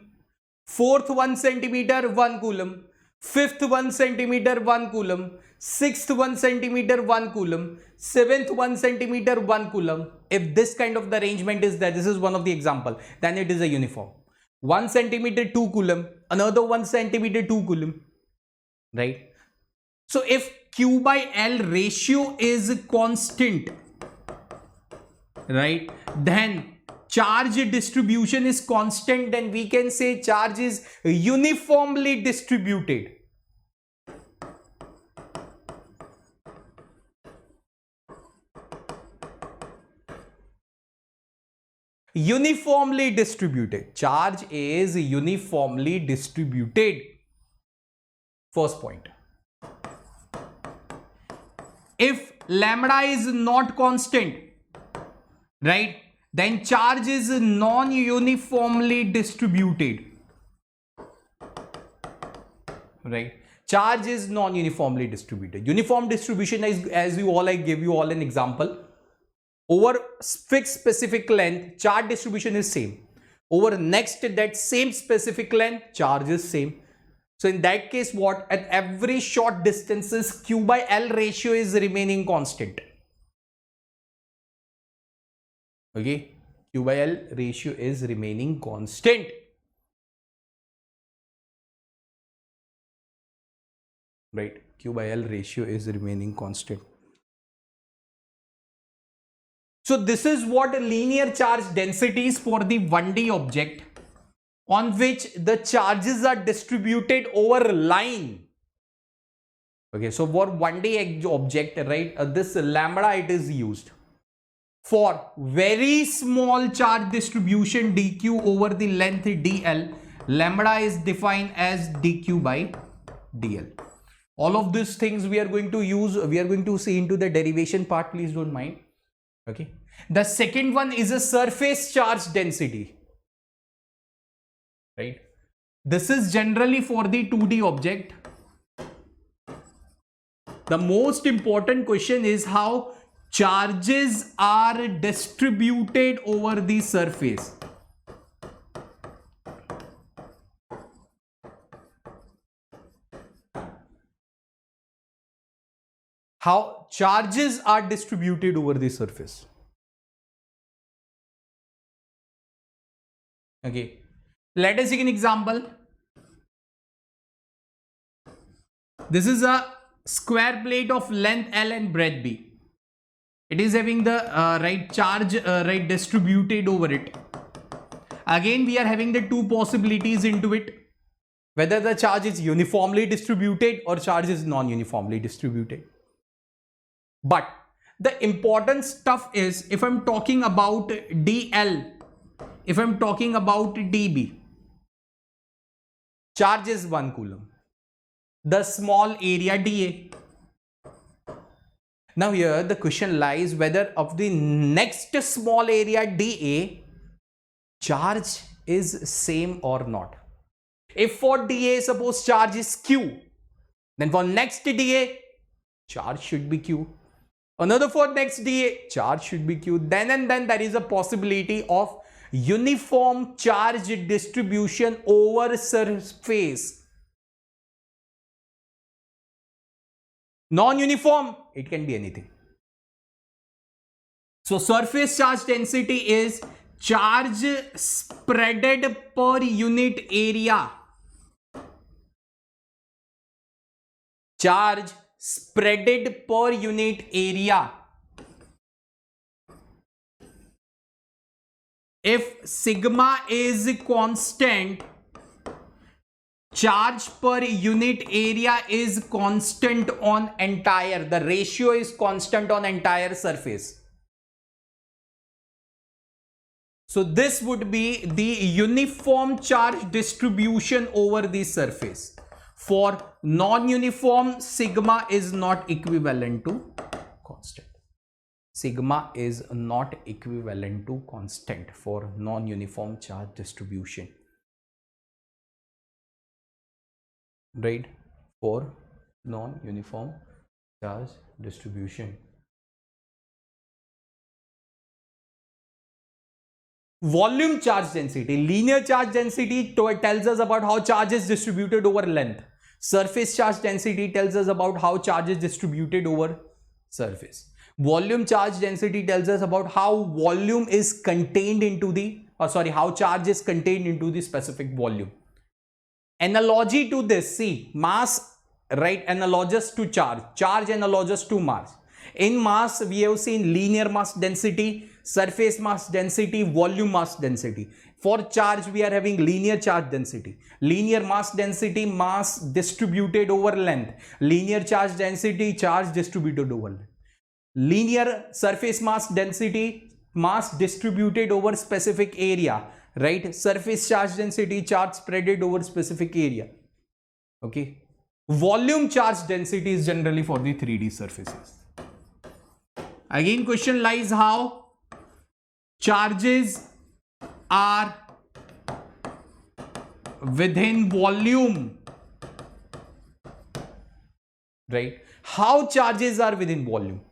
Fourth 1 centimeter, 1 coulomb. Fifth 1 centimeter, 1 coulomb. Sixth 1 centimeter, 1 coulomb. Seventh 1 centimeter, 1 coulomb. If this kind of the arrangement is there, this is one of the example, then it is a uniform. 1 centimeter 2 coulomb, another 1 centimeter 2 coulomb, right? So if Q by L ratio is constant, right, then charge distribution is constant, then we can say charge is uniformly distributed. Uniformly distributed. Charge is uniformly distributed. First point. If lambda is not constant, right, then charge is non-uniformly distributed, right? Charge is non-uniformly distributed. Uniform distribution is, as you all, I give you all an example. Over fixed specific length, charge distribution is same. Over next that same specific length, charge is same. So in that case, what? At every short distances, Q by L ratio is remaining constant. Okay, Q by L ratio is remaining constant. Right, Q by L ratio is remaining constant. So this is what linear charge densities for the 1D object on which the charges are distributed over line. Okay, so for 1D object, right, this lambda it is used. For very small charge distribution dq over the length dl, lambda is defined as dq by dl. All of these things we are going to use, we are going to see into the derivation part, please don't mind. Okay. The second one is a surface charge density. Right. This is generally for the 2D object. The most important question is how charges are distributed over the surface. How charges are distributed over the surface. Okay. Let us take an example. This is a square plate of length L and breadth B. It is having the right charge right distributed over it. Again, we are having the two possibilities into it. Whether the charge is uniformly distributed or charge is non-uniformly distributed. But the important stuff is, if I'm talking about DL, if I'm talking about DB, charge is 1 coulomb. The small area dA. Now here the question lies whether of the next small area dA, charge is same or not. If for dA suppose charge is Q, then for next dA, charge should be Q. Another for next dA, charge should be Q. Then and then there is a possibility of uniform charge distribution over surface. Non-uniform, it can be anything. So surface charge density is charge spreaded per unit area. Charge spreaded per unit area. If sigma is constant, charge per unit area is constant on entire, the ratio is constant on entire surface. So this would be the uniform charge distribution over the surface. For non-uniform, sigma is not equivalent to constant. Sigma is not equivalent to constant for non-uniform charge distribution. Right? For non-uniform charge distribution. Volume charge density. Linear charge density tells us about how charge is distributed over length. Surface charge density tells us about how charge is distributed over surface. Volume charge density tells us about how volume is contained into the how charge is contained into the specific volume. Analogy to this, see, mass, right, analogous to charge analogous to mass. In mass, we have seen linear mass density, surface mass density, volume mass density. For charge, we are having linear charge density, linear mass density, mass distributed over length, linear charge density, charge distributed over length, linear surface mass density, mass distributed over specific area, right? Surface charge density, charge spreaded over specific area. Okay. Volume charge density is generally for the 3D surfaces. Again, question lies how charges are within volume, right? How charges are within volume?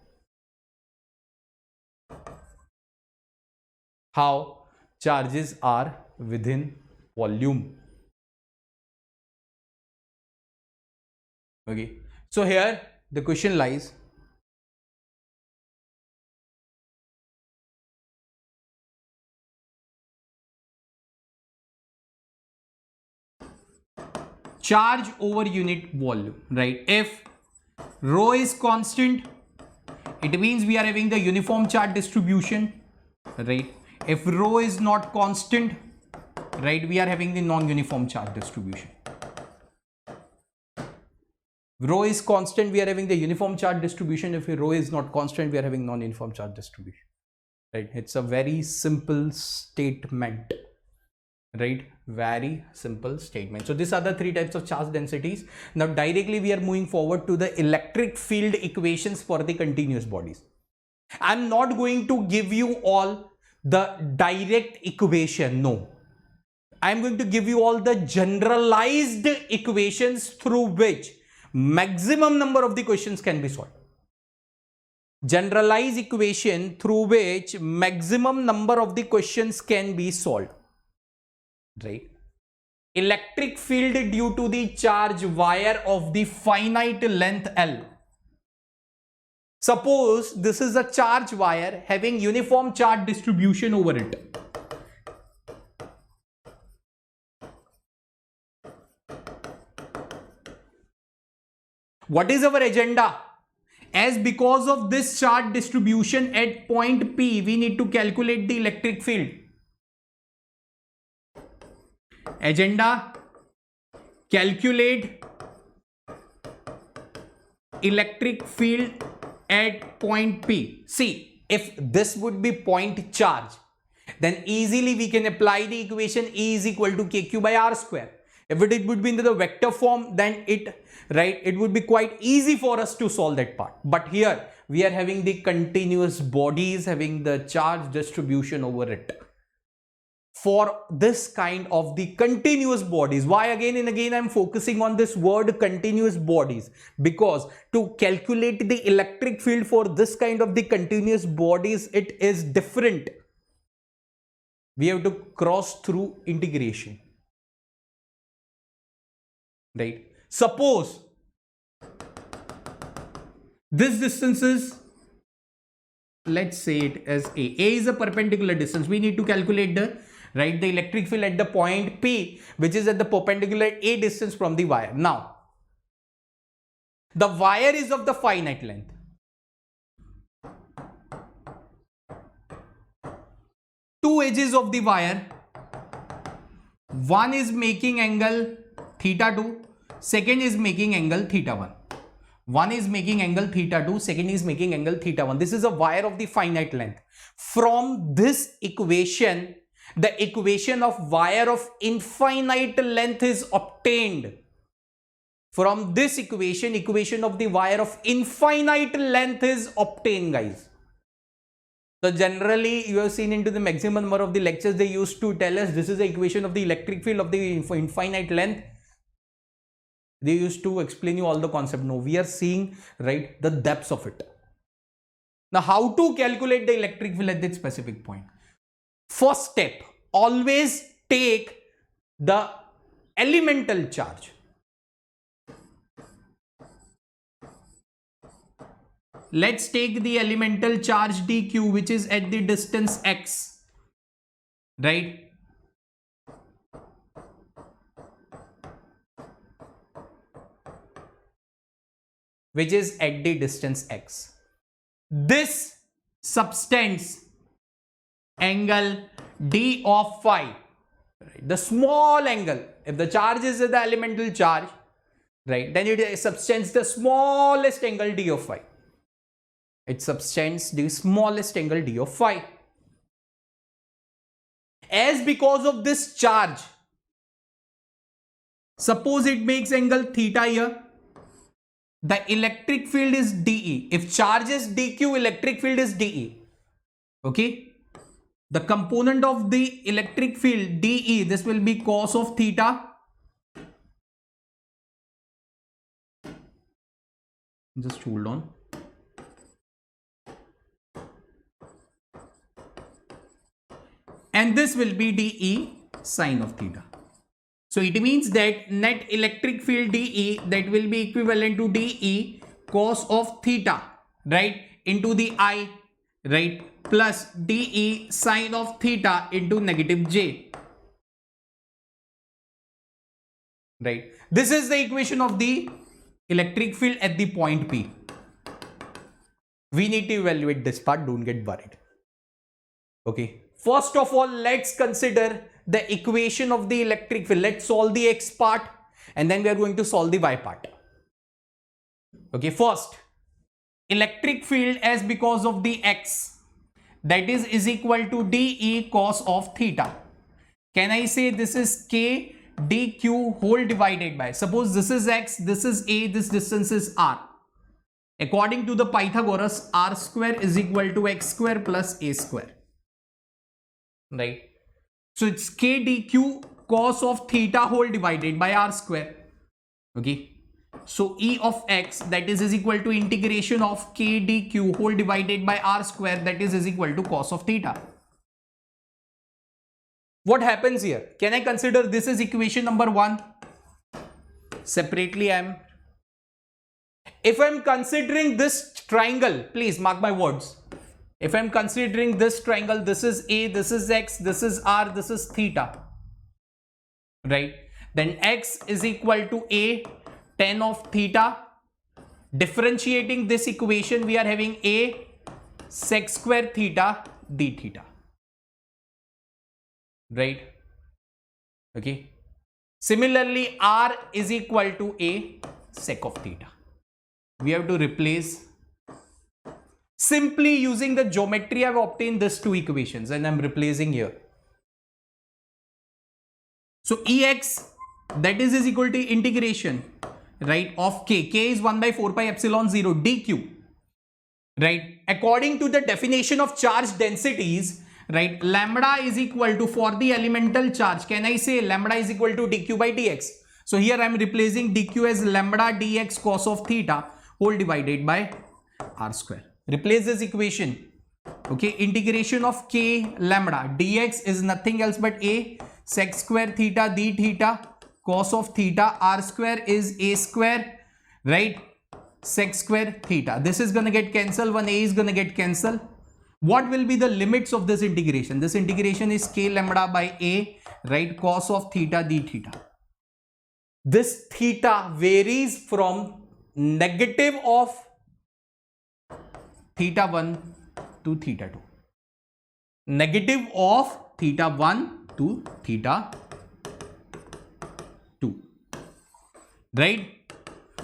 How charges are within volume. Okay, so here the question lies, charge over unit volume, right? If rho is constant, it means we are having the uniform charge distribution, right? If rho is not constant, right, we are having the non-uniform charge distribution. Rho is constant, we are having the uniform charge distribution. If rho is not constant, we are having non-uniform charge distribution, right? It's a very simple statement, right? Very simple statement. So these are the three types of charge densities. Now directly we are moving forward to the electric field equations for the continuous bodies. I'm not going to give you all the direct equation, no. I'm going to give you all the generalized equations through which maximum number of the questions can be solved. Generalized equation through which maximum number of the questions can be solved, right? Electric field due to the charge wire of the finite length L. Suppose this is a charge wire having uniform charge distribution over it. What is our agenda? As because of this charge distribution at point P, we need to calculate the electric field. Agenda: calculate electric field at point P. See, if this would be point charge, then easily we can apply the equation E is equal to KQ by R square. If it would be in the vector form, then it would be quite easy for us to solve that part. But here we are having the continuous bodies having the charge distribution over it. For this kind of the continuous bodies, why again and again I'm focusing on this word continuous bodies? Because to calculate the electric field for this kind of the continuous bodies, it is different. We have to cross through integration, right? Suppose this distance is, let's say it as A. A is a perpendicular distance. We need to calculate the electric field at the point P, which is at the perpendicular A distance from the wire. Now, the wire is of the finite length. Two edges of the wire, one is making angle theta 2, second is making angle theta 1. One is making angle theta 2, second is making angle theta 1. This is a wire of the finite length. From this equation, the equation of wire of infinite length is obtained. From this equation of the wire of infinite length is obtained, guys. So generally you have seen into the maximum number of the lectures, they used to tell us this is the equation of the electric field of the infinite length. They used to explain you all the concept. No, we are seeing, right, the depths of it. Now, how to calculate the electric field at that specific point? First step, always take the elemental charge. Let's take the elemental charge dq, which is at the distance x. right? Which is at the distance x. This subtends angle d of phi, right? The small angle, if the charge is the elemental charge, right, then it subtends the smallest angle d of phi. It subtends the smallest angle d of phi. As because of this charge, suppose it makes angle theta here, the electric field is dE. If charge is dq, electric field is dE. Okay, the component of the electric field dE, this will be cos of theta. Just hold on. And this will be dE sine of theta. So it means that net electric field dE, that will be equivalent to dE cos of theta, right, into the I, right, plus dE sine of theta into negative j, right. This is the equation of the electric field at the point P. We need to evaluate this part, don't get worried. Okay, first of all, let's consider the equation of the electric field. Let's solve the x part and then we are going to solve the y part. Okay, first, electric field as because of the x, that is equal to dE cos of theta. Can I say this is k dq whole divided by, suppose this is x, this is a, this distance is r. According to the Pythagoras, r square is equal to x square plus a square, right? So it's k dq cos of theta whole divided by r square. Okay, so E of x, that is equal to integration of k dq whole divided by r square, that is equal to cos of theta. What happens here? Can I consider this is equation number 1? Separately if I'm considering this triangle, please mark my words. If I'm considering this triangle, this is a, this is x, this is r, this is theta, right? Then x is equal to a tan of theta. Differentiating this equation, we are having a sec square theta d theta, right? Okay. Similarly, r is equal to a sec of theta. We have to replace. Simply using the geometry, I've obtained these two equations and I'm replacing here. So Ex, that is equal to integration, right, of k. K is 1 by 4 pi epsilon 0 dq, right? According to the definition of charge densities, right, lambda is equal to, for the elemental charge, can I say lambda is equal to dq by dx? So here I am replacing dq as lambda dx cos of theta whole divided by r square. Replace this equation. Okay, integration of k lambda dx is nothing else but a sec square theta d theta cos of theta, r square is a square, right, sec square theta. This is gonna get cancelled, one a is gonna get cancelled. What will be the limits of this integration? This integration is k lambda by a, right, cos of theta d theta. This theta varies from negative of theta 1 to theta 2. Negative of theta 1 to theta 2. Right?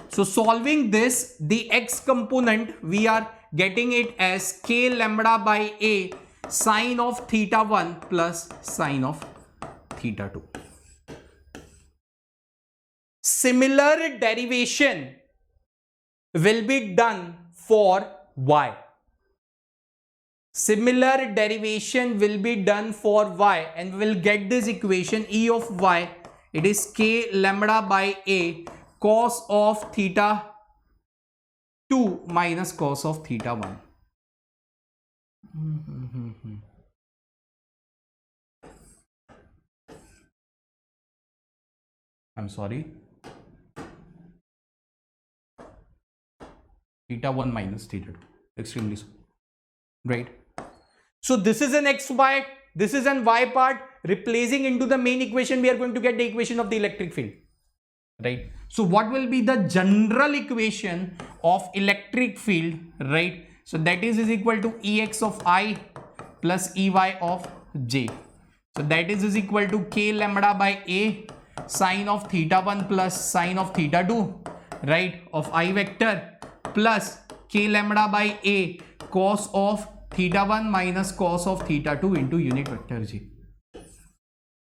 So solving this, the x component, we are getting it as k lambda by a sine of theta 1 plus sine of theta 2. Similar derivation will be done for y. Similar derivation will be done for y and we will get this equation E of y. It is k lambda by a cos of theta 2 minus cos of theta 1. I'm sorry. Theta 1 minus theta 2. Extremely so. Right. So this is an xy this is an y part. Replacing into the main equation, we are going to get the equation of the electric field, right? So what will be the general equation of electric field, right? So that is equal to Ex of I plus Ey of J. So that is equal to k lambda by A sine of theta 1 plus sine of theta 2, right, of I vector, plus k lambda by A cos of theta 1 minus cos of theta 2 into unit vector J.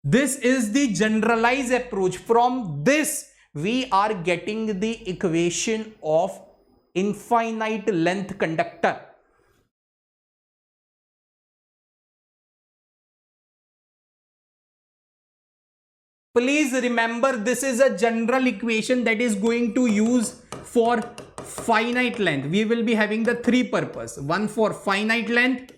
This is the generalized approach. From this, we are getting the equation of infinite length conductor. Please remember, this is a general equation that is going to use for finite length. We will be having the three purpose. One for finite length,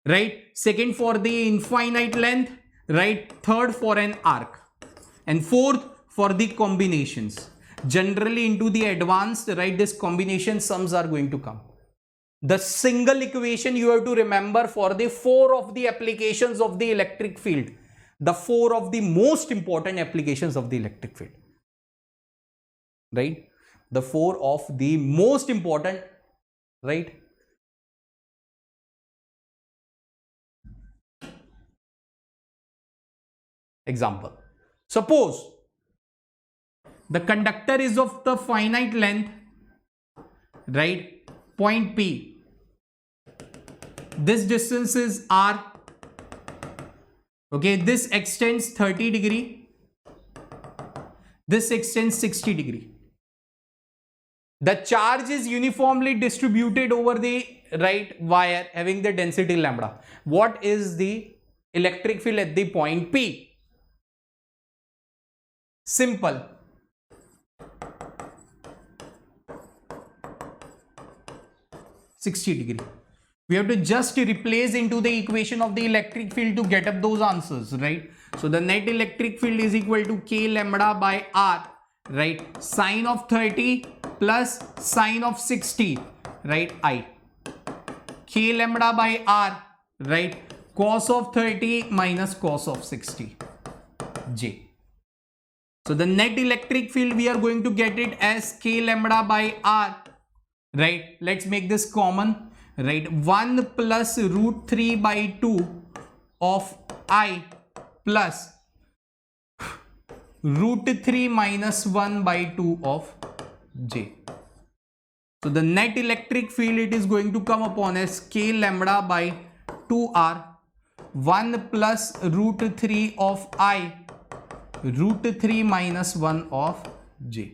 right? Second for the infinite length, right? Third for an arc. And fourth for the combinations. Generally into the advanced, right, this combination sums are going to come. The single equation you have to remember for the four of the applications of the electric field. The four of the most important applications of the electric field, right? The four of the most important, right? Example. Suppose the conductor is of the finite length, right? Point P. This distance is R. Okay, this extends 30 degree. This extends 60 degree. The charge is uniformly distributed over the right wire having the density lambda. What is the electric field at the point P? Simple. (60°). We have to just replace into the equation of the electric field to get up those answers, right? So the net electric field is equal to k lambda by R, right? Sine of 30 plus sine of 60, right? I. K lambda by R, right? Cos of 30 minus cos of 60, J. So the net electric field, we are going to get it as k lambda by R, right? Let's make this common. Right, 1 plus root 3 by 2 of I plus root 3 minus 1 by 2 of J. So the net electric field, it is going to come upon as k lambda by 2R, 1 plus root 3 of I, root 3 minus 1 of J.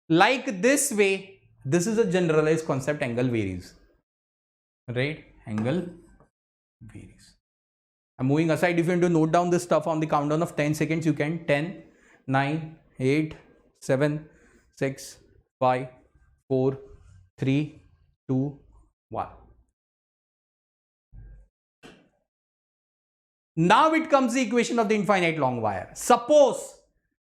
Like this way, this is a generalized concept, angle varies, right? Angle varies. I'm moving aside. If you want to note down this stuff on the countdown of 10 seconds, you can. 10, 9, 8, 7, 6, 5, 4, 3, 2, 1. Now it comes the equation of the infinite long wire. Suppose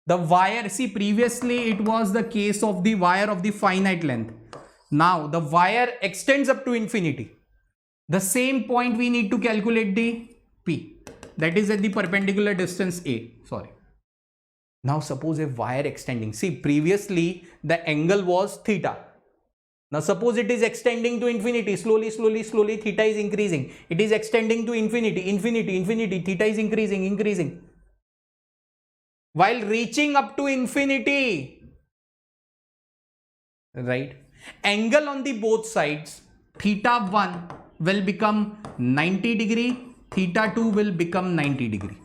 the wire, see previously it was the case of the wire of the finite length. Now the wire extends up to infinity. The same point we need to calculate the P, that is at the perpendicular distance A. Sorry. Now suppose a wire extending. See previously the angle was theta. Now suppose it is extending to infinity. Slowly theta is increasing. It is extending to infinity. Theta is increasing. While reaching up to infinity, right, angle on the both sides, theta 1 will become 90 degree, theta 2 will become 90 degree.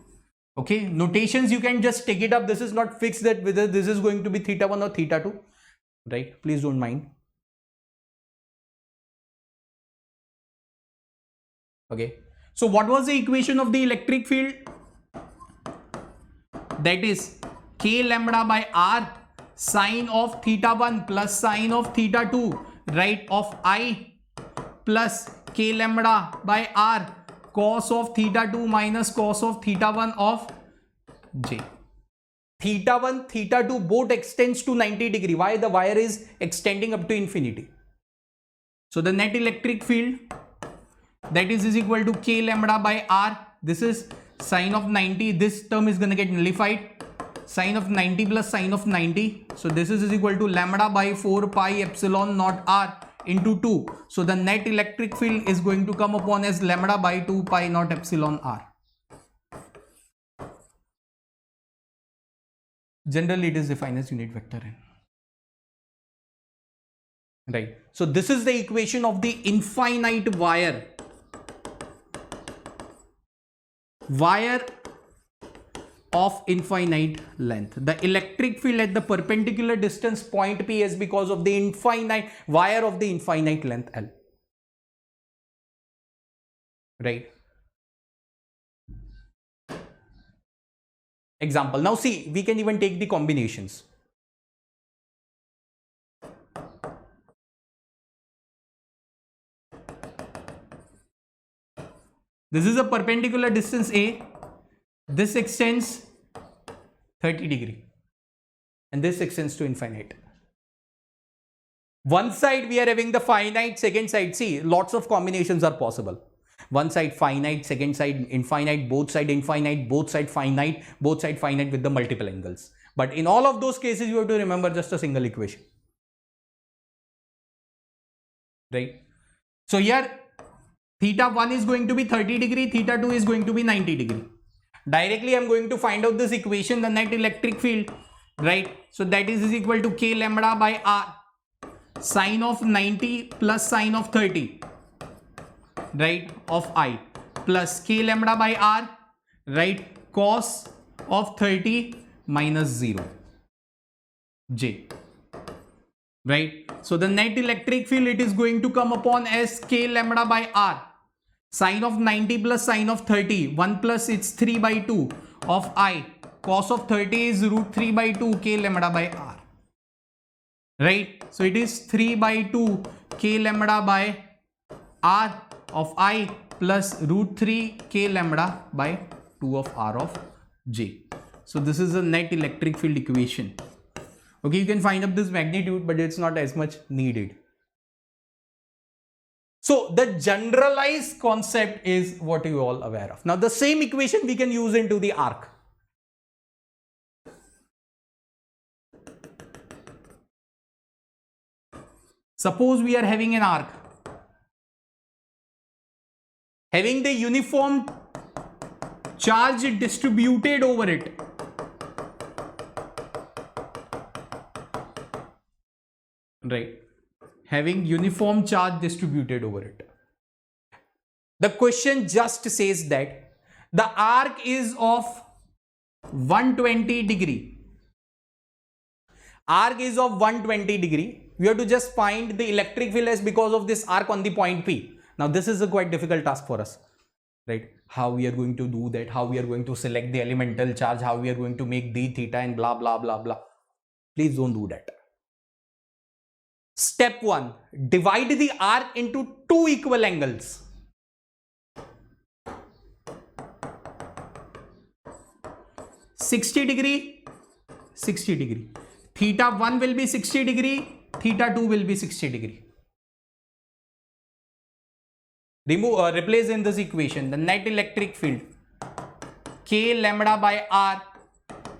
Okay, notations you can just take it up. This is not fixed that whether this is going to be theta 1 or theta 2, right? Please don't mind. Okay, so what was the equation of the electric field? That is k lambda by R sine of theta 1 plus sine of theta 2, right, of I plus k lambda by R cos of theta 2 minus cos of theta 1 of J. Theta 1, theta 2 both extends to 90 degree. Why? The wire is extending up to infinity. So the net electric field that is equal to k lambda by r. This is sine of 90. This term is going to get nullified. Sine of 90 plus sine of 90. So this is equal to lambda by 4 pi epsilon naught r into 2. So the net electric field is going to come upon as lambda by 2 pi naught epsilon r. Generally it is defined as unit vector n. Right. So this is the equation of the infinite wire of infinite length. The electric field at the perpendicular distance point P is because of the infinite wire of the infinite length L. Right. Example. Now see, we can even take the combinations. This is a perpendicular distance A. This extends 30 degree and this extends to infinite. One side we are having the finite, second side, see, lots of combinations are possible. One side finite, second side infinite, both side infinite, both side finite with the multiple angles. But in all of those cases, you have to remember just a single equation. Right? So here, theta 1 is going to be 30 degree, theta 2 is going to be 90 degree. Directly, I am going to find out this equation, the net electric field, right? So that is equal to k lambda by r, sine of 90 plus sine of 30, right, of I, plus k lambda by r, right, cos of 30 minus 0, j, right? So the net electric field, it is going to come upon as k lambda by r, sine of 90 plus sine of 30, 1 plus it's 3 by 2 of I, cos of 30 is root 3 by 2 k lambda by r, right? So it is 3 by 2 k lambda by r of I plus root 3 k lambda by 2 of r of j. So this is a net electric field equation. Okay, you can find up this magnitude, but it's not as much needed. So the generalized concept is what you all aware of. Now the same equation we can use into the arc. Suppose we are having an arc, having the uniform charge distributed over it. Right. Having uniform charge distributed over it. The question just says that the arc is of 120 degree. Arc is of 120 degree. We have to just find the electric field as because of this arc on the point P. Now this is a quite difficult task for us, right? How we are going to do that, how we are going to select the elemental charge, how we are going to make d theta and blah blah blah blah. Please don't do that. Step 1, divide the arc into two equal angles. (60°, 60°. Theta 1 will be 60 degree, theta 2 will be 60 degree. Replace in this equation the net electric field k lambda by r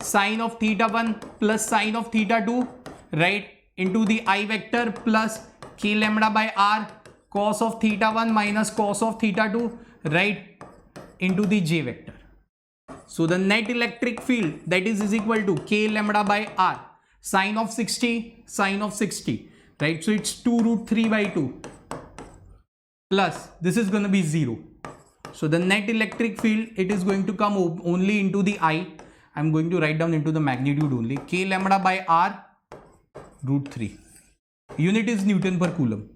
sine of theta 1 plus sine of theta 2, right, into the I vector plus k lambda by r cos of theta 1 minus cos of theta 2, right, into the j vector. So the net electric field, that is equal to k lambda by r sine of 60, right? So it's 2 root 3 by 2 plus this is going to be 0. So the net electric field, it is going to come only into the I. I'm going to write down into the magnitude only. K lambda by r root 3. Unit is Newton per Coulomb.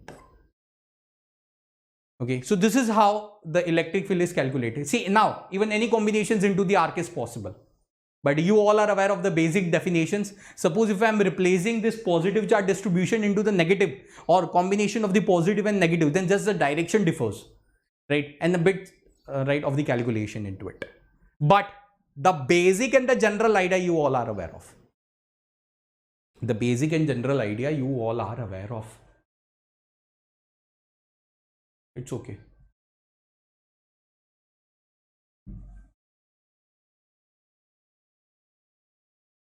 Okay, so this is how the electric field is calculated. See, now even any combinations into the arc is possible, but you all are aware of the basic definitions. Suppose if I am replacing this positive charge distribution into the negative or combination of the positive and negative, then just the direction differs, right, and a bit right of the calculation into it. But the basic and the general idea you all are aware of. The basic and general idea you all are aware of. It's okay.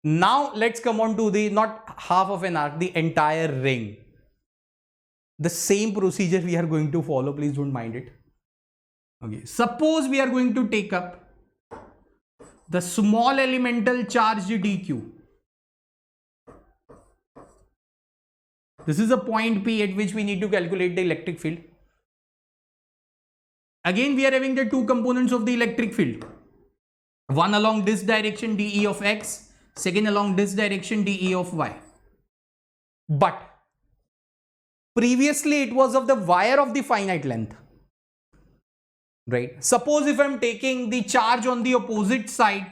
Now let's come on to the, not half of an arc, the entire ring. The same procedure we are going to follow, please don't mind it. Okay, suppose we are going to take up the small elemental charge dq. This is a point P at which we need to calculate the electric field. Again, we are having the two components of the electric field. One along this direction dE of x, second along this direction dE of y. But previously it was of the wire of the finite length. Right? Suppose if I am taking the charge on the opposite side,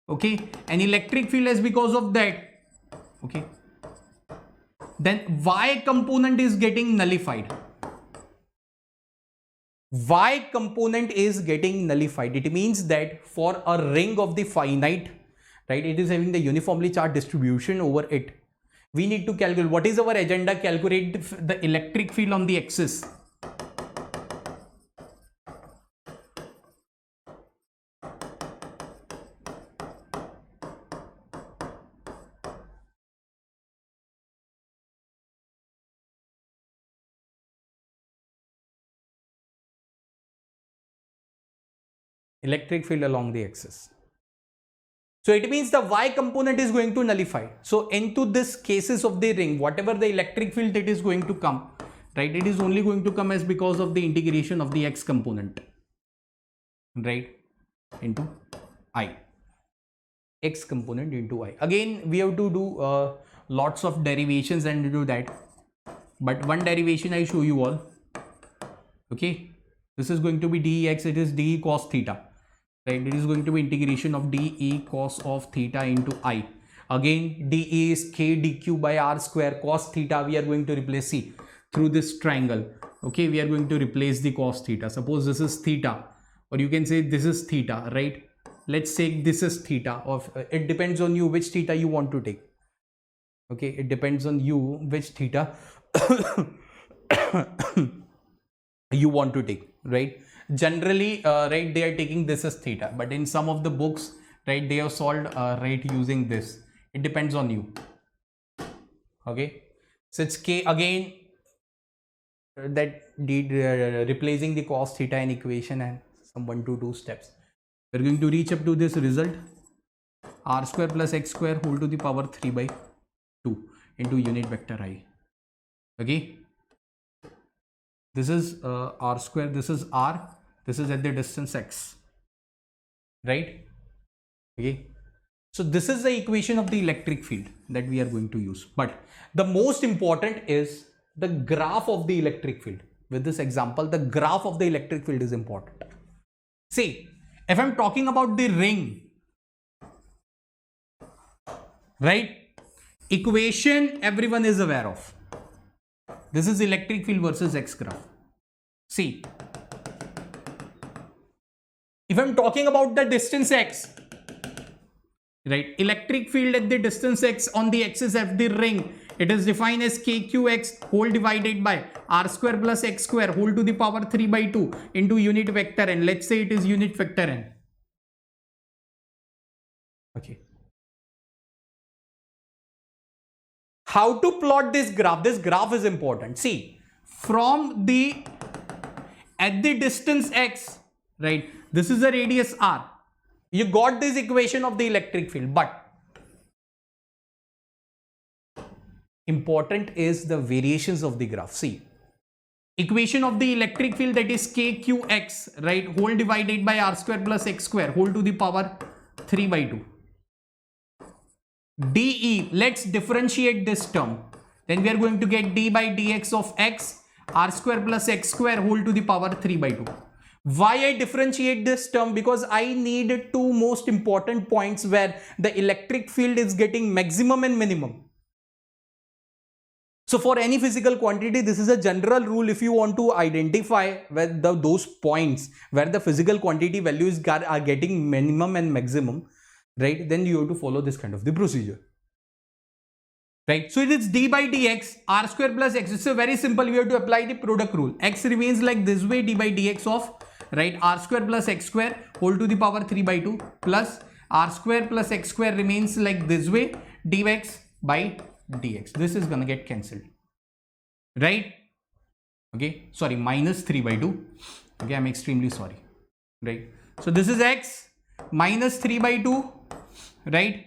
okay, an electric field is because of that, okay, then y component is getting nullified. Y component is getting nullified. It means that for a ring of the finite, right, it is having the uniformly charged distribution over it. We need to calculate, what is our agenda? Calculate the electric field on the axis. Electric field along the axis. So it means the y component is going to nullify. So into this cases of the ring, whatever the electric field that is going to come, right, it is only going to come as because of the integration of the x component, right, into I. X component into I. Again, we have to do lots of derivations and do that. But one derivation I show you all. Okay, this is going to be dx, it is dE cos theta. Right, it is going to be integration of dE cos of theta into I. Again, dE is k dq by r square. Cos theta we are going to replace, see, through this triangle. Okay, we are going to replace the cos theta. Suppose this is theta, or you can say this is theta, right? Let's say this is theta. Of it depends on you which theta you want to take. Okay, it depends on you which theta you want to take, right? Generally, right, they are taking this as theta, but in some of the books, right, they have solved right using this. It depends on you. Okay, so it's k again, that replacing the cos theta in equation and some 1 to 2 steps. We're going to reach up to this result, r square plus x square whole to the power 3 by 2 into unit vector I. Okay, this is r square, this is r, this is at the distance x, right? Okay, so this is the equation of the electric field that we are going to use. But the most important is the graph of the electric field. With this example, the graph of the electric field is important. See, if I'm talking about the ring, right, equation everyone is aware of. This is electric field versus x graph. See, if I'm talking about the distance x, right, electric field at the distance x on the axis of the ring, it is defined as kqx whole divided by r square plus x square whole to the power 3 by 2 into unit vector n. Let's say it is unit vector n. Okay. How to plot this graph? This graph is important. See, from the, at the distance x, right, this is the radius r. You got this equation of the electric field, but important is the variations of the graph. See, equation of the electric field, that is kqx, right, whole divided by r square plus x square whole to the power 3 by 2. dE, let's differentiate this term. Then we are going to get d by dx of x, r square plus x square whole to the power 3 by 2. Why I differentiate this term? Because I need two most important points where the electric field is getting maximum and minimum. So for any physical quantity, this is a general rule. If you want to identify where those points where the physical quantity values are getting minimum and maximum, right, then you have to follow this kind of the procedure. Right, so it is d by dx, r square plus x. It's a very simple. We have to apply the product rule. X remains like this way, d by dx of, right, r square plus x square whole to the power 3 by 2 plus r square plus x square remains like this way, dx by dx. This is gonna get cancelled, right? Okay, sorry, minus 3 by 2. Okay, I'm extremely sorry, right? So this is x minus 3 by 2, right?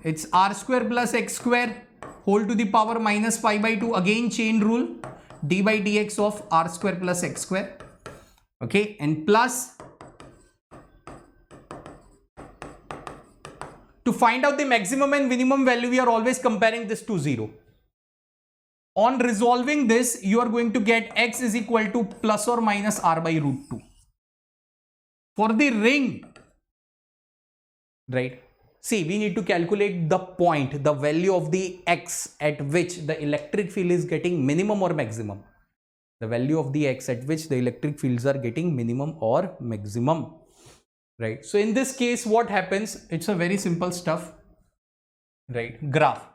It's r square plus x square whole to the power minus 5 by 2. Again chain rule, d by dx of r square plus x square. Okay, and plus, to find out the maximum and minimum value, we are always comparing this to 0. On resolving this, you are going to get x is equal to plus or minus r by root 2. For the ring, right? See, we need to calculate the point, the value of the x at which the electric field is getting minimum or maximum. The value of the x at which the electric fields are getting minimum or maximum, right? So in this case, what happens? It's a very simple stuff, right? Graph.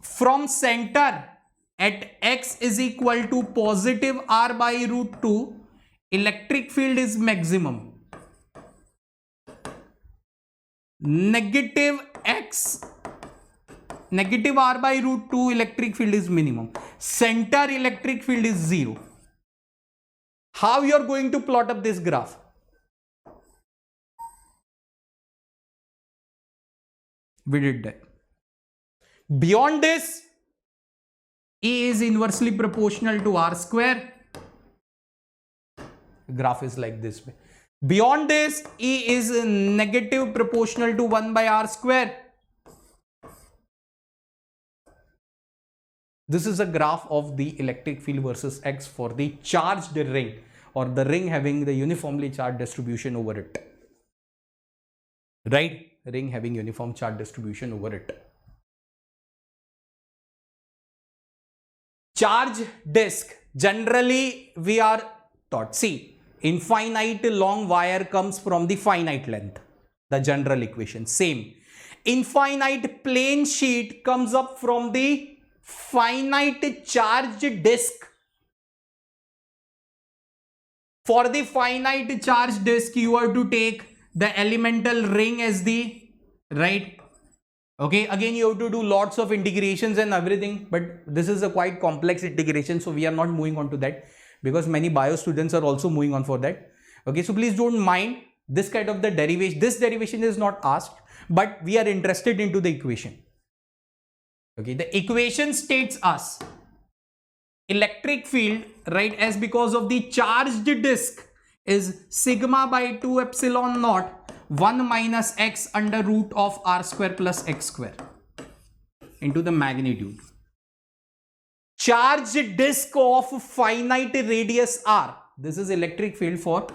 From center at x is equal to positive r by root 2, electric field is maximum. Negative r by root 2, electric field is minimum. Center electric field is 0. How you are going to plot up this graph? We did that. Beyond this, E is inversely proportional to r square. Graph is like this way. Beyond this, E is negative proportional to 1 by r square. This is a graph of the electric field versus x for the charged ring, or the ring having the uniformly charged distribution over it. Right? Ring having uniform charge distribution over it. Charge disk. Generally, we are taught. See, infinite long wire comes from the finite length. The general equation. Same. Infinite plane sheet comes up from the finite charged disk. For the finite charged disk, you are to take the elemental ring as the, right? Okay, again you have to do lots of integrations and everything, but this is a quite complex integration, so we are not moving on to that because many bio students are also moving on for that. Okay, so please don't mind this kind of the derivation. This derivation is not asked, but we are interested into the equation. Okay, the equation states us electric field, right, as because of the charged disk is sigma by 2 epsilon naught 1 minus x under root of r square plus x square into the magnitude. Charged disk of finite radius r. This is electric field for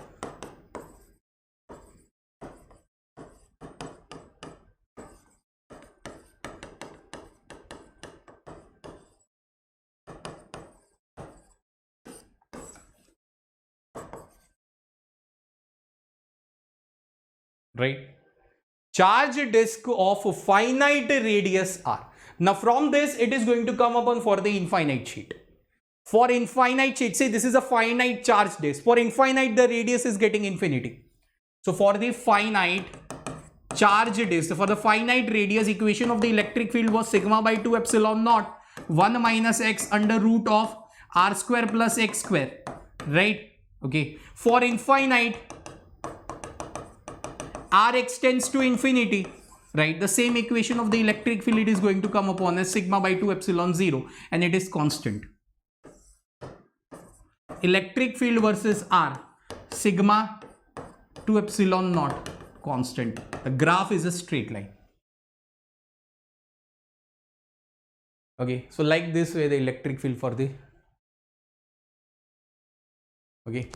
right, charge disk of finite radius r. Now from this it is going to come upon for the infinite sheet. For infinite sheet, say this is a finite charge disk. For infinite, the radius is getting infinity. So for the finite charge disk, for the finite radius, equation of the electric field was sigma by 2 epsilon naught 1 minus x under root of r square plus x square, right? Okay, for infinite, r extends to infinity, right? The same equation of the electric field is going to come upon as sigma by 2 epsilon 0, and it is constant. Electric field versus r, sigma 2 epsilon naught, constant. The graph is a straight line. Okay, so like this way the electric field for the, okay.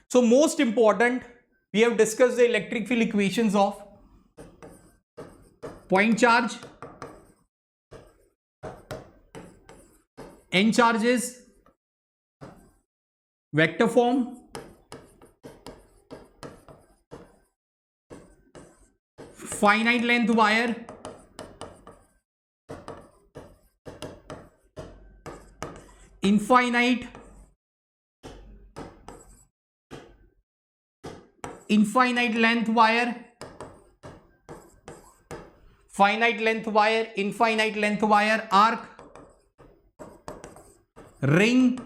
So most important, we have discussed the electric field equations of point charge, n charges, vector form, finite length wire, infinite length wire, finite length wire, infinite length wire, arc, ring,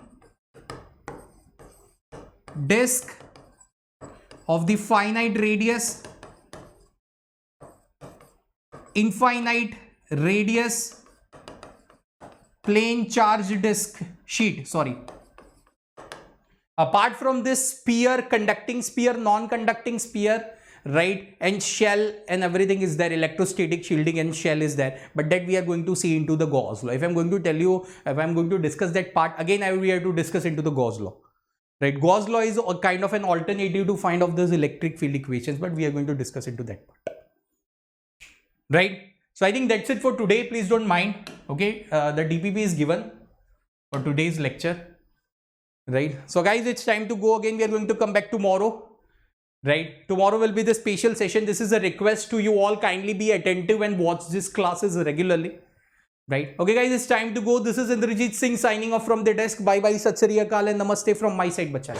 disk of the finite radius, infinite radius, plane charge disk sheet, sorry. Apart from this, sphere, conducting sphere, non-conducting sphere, right, and shell and everything is there, electrostatic shielding and shell is there, but that we are going to see into the Gauss law. If I'm going to tell you, if I'm going to discuss that part, again I will be here to discuss into the Gauss law, right. Gauss law is a kind of an alternative to find out those electric field equations, but we are going to discuss into that part, right. So I think that's it for today. Please don't mind, okay. The DPP is given for today's lecture. Right, so guys, it's time to go again. We are going to come back tomorrow, right? Tomorrow will be the special session. This is a request to you all, kindly be attentive and watch these classes regularly, right? Okay guys, it's time to go. This is Indrajit Singh signing off from the desk. Bye bye, Sat Sri Akal and Namaste from my side, bacha.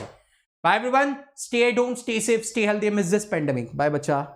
Bye everyone, stay at home, stay safe, stay healthy amidst this pandemic. Bye bacha.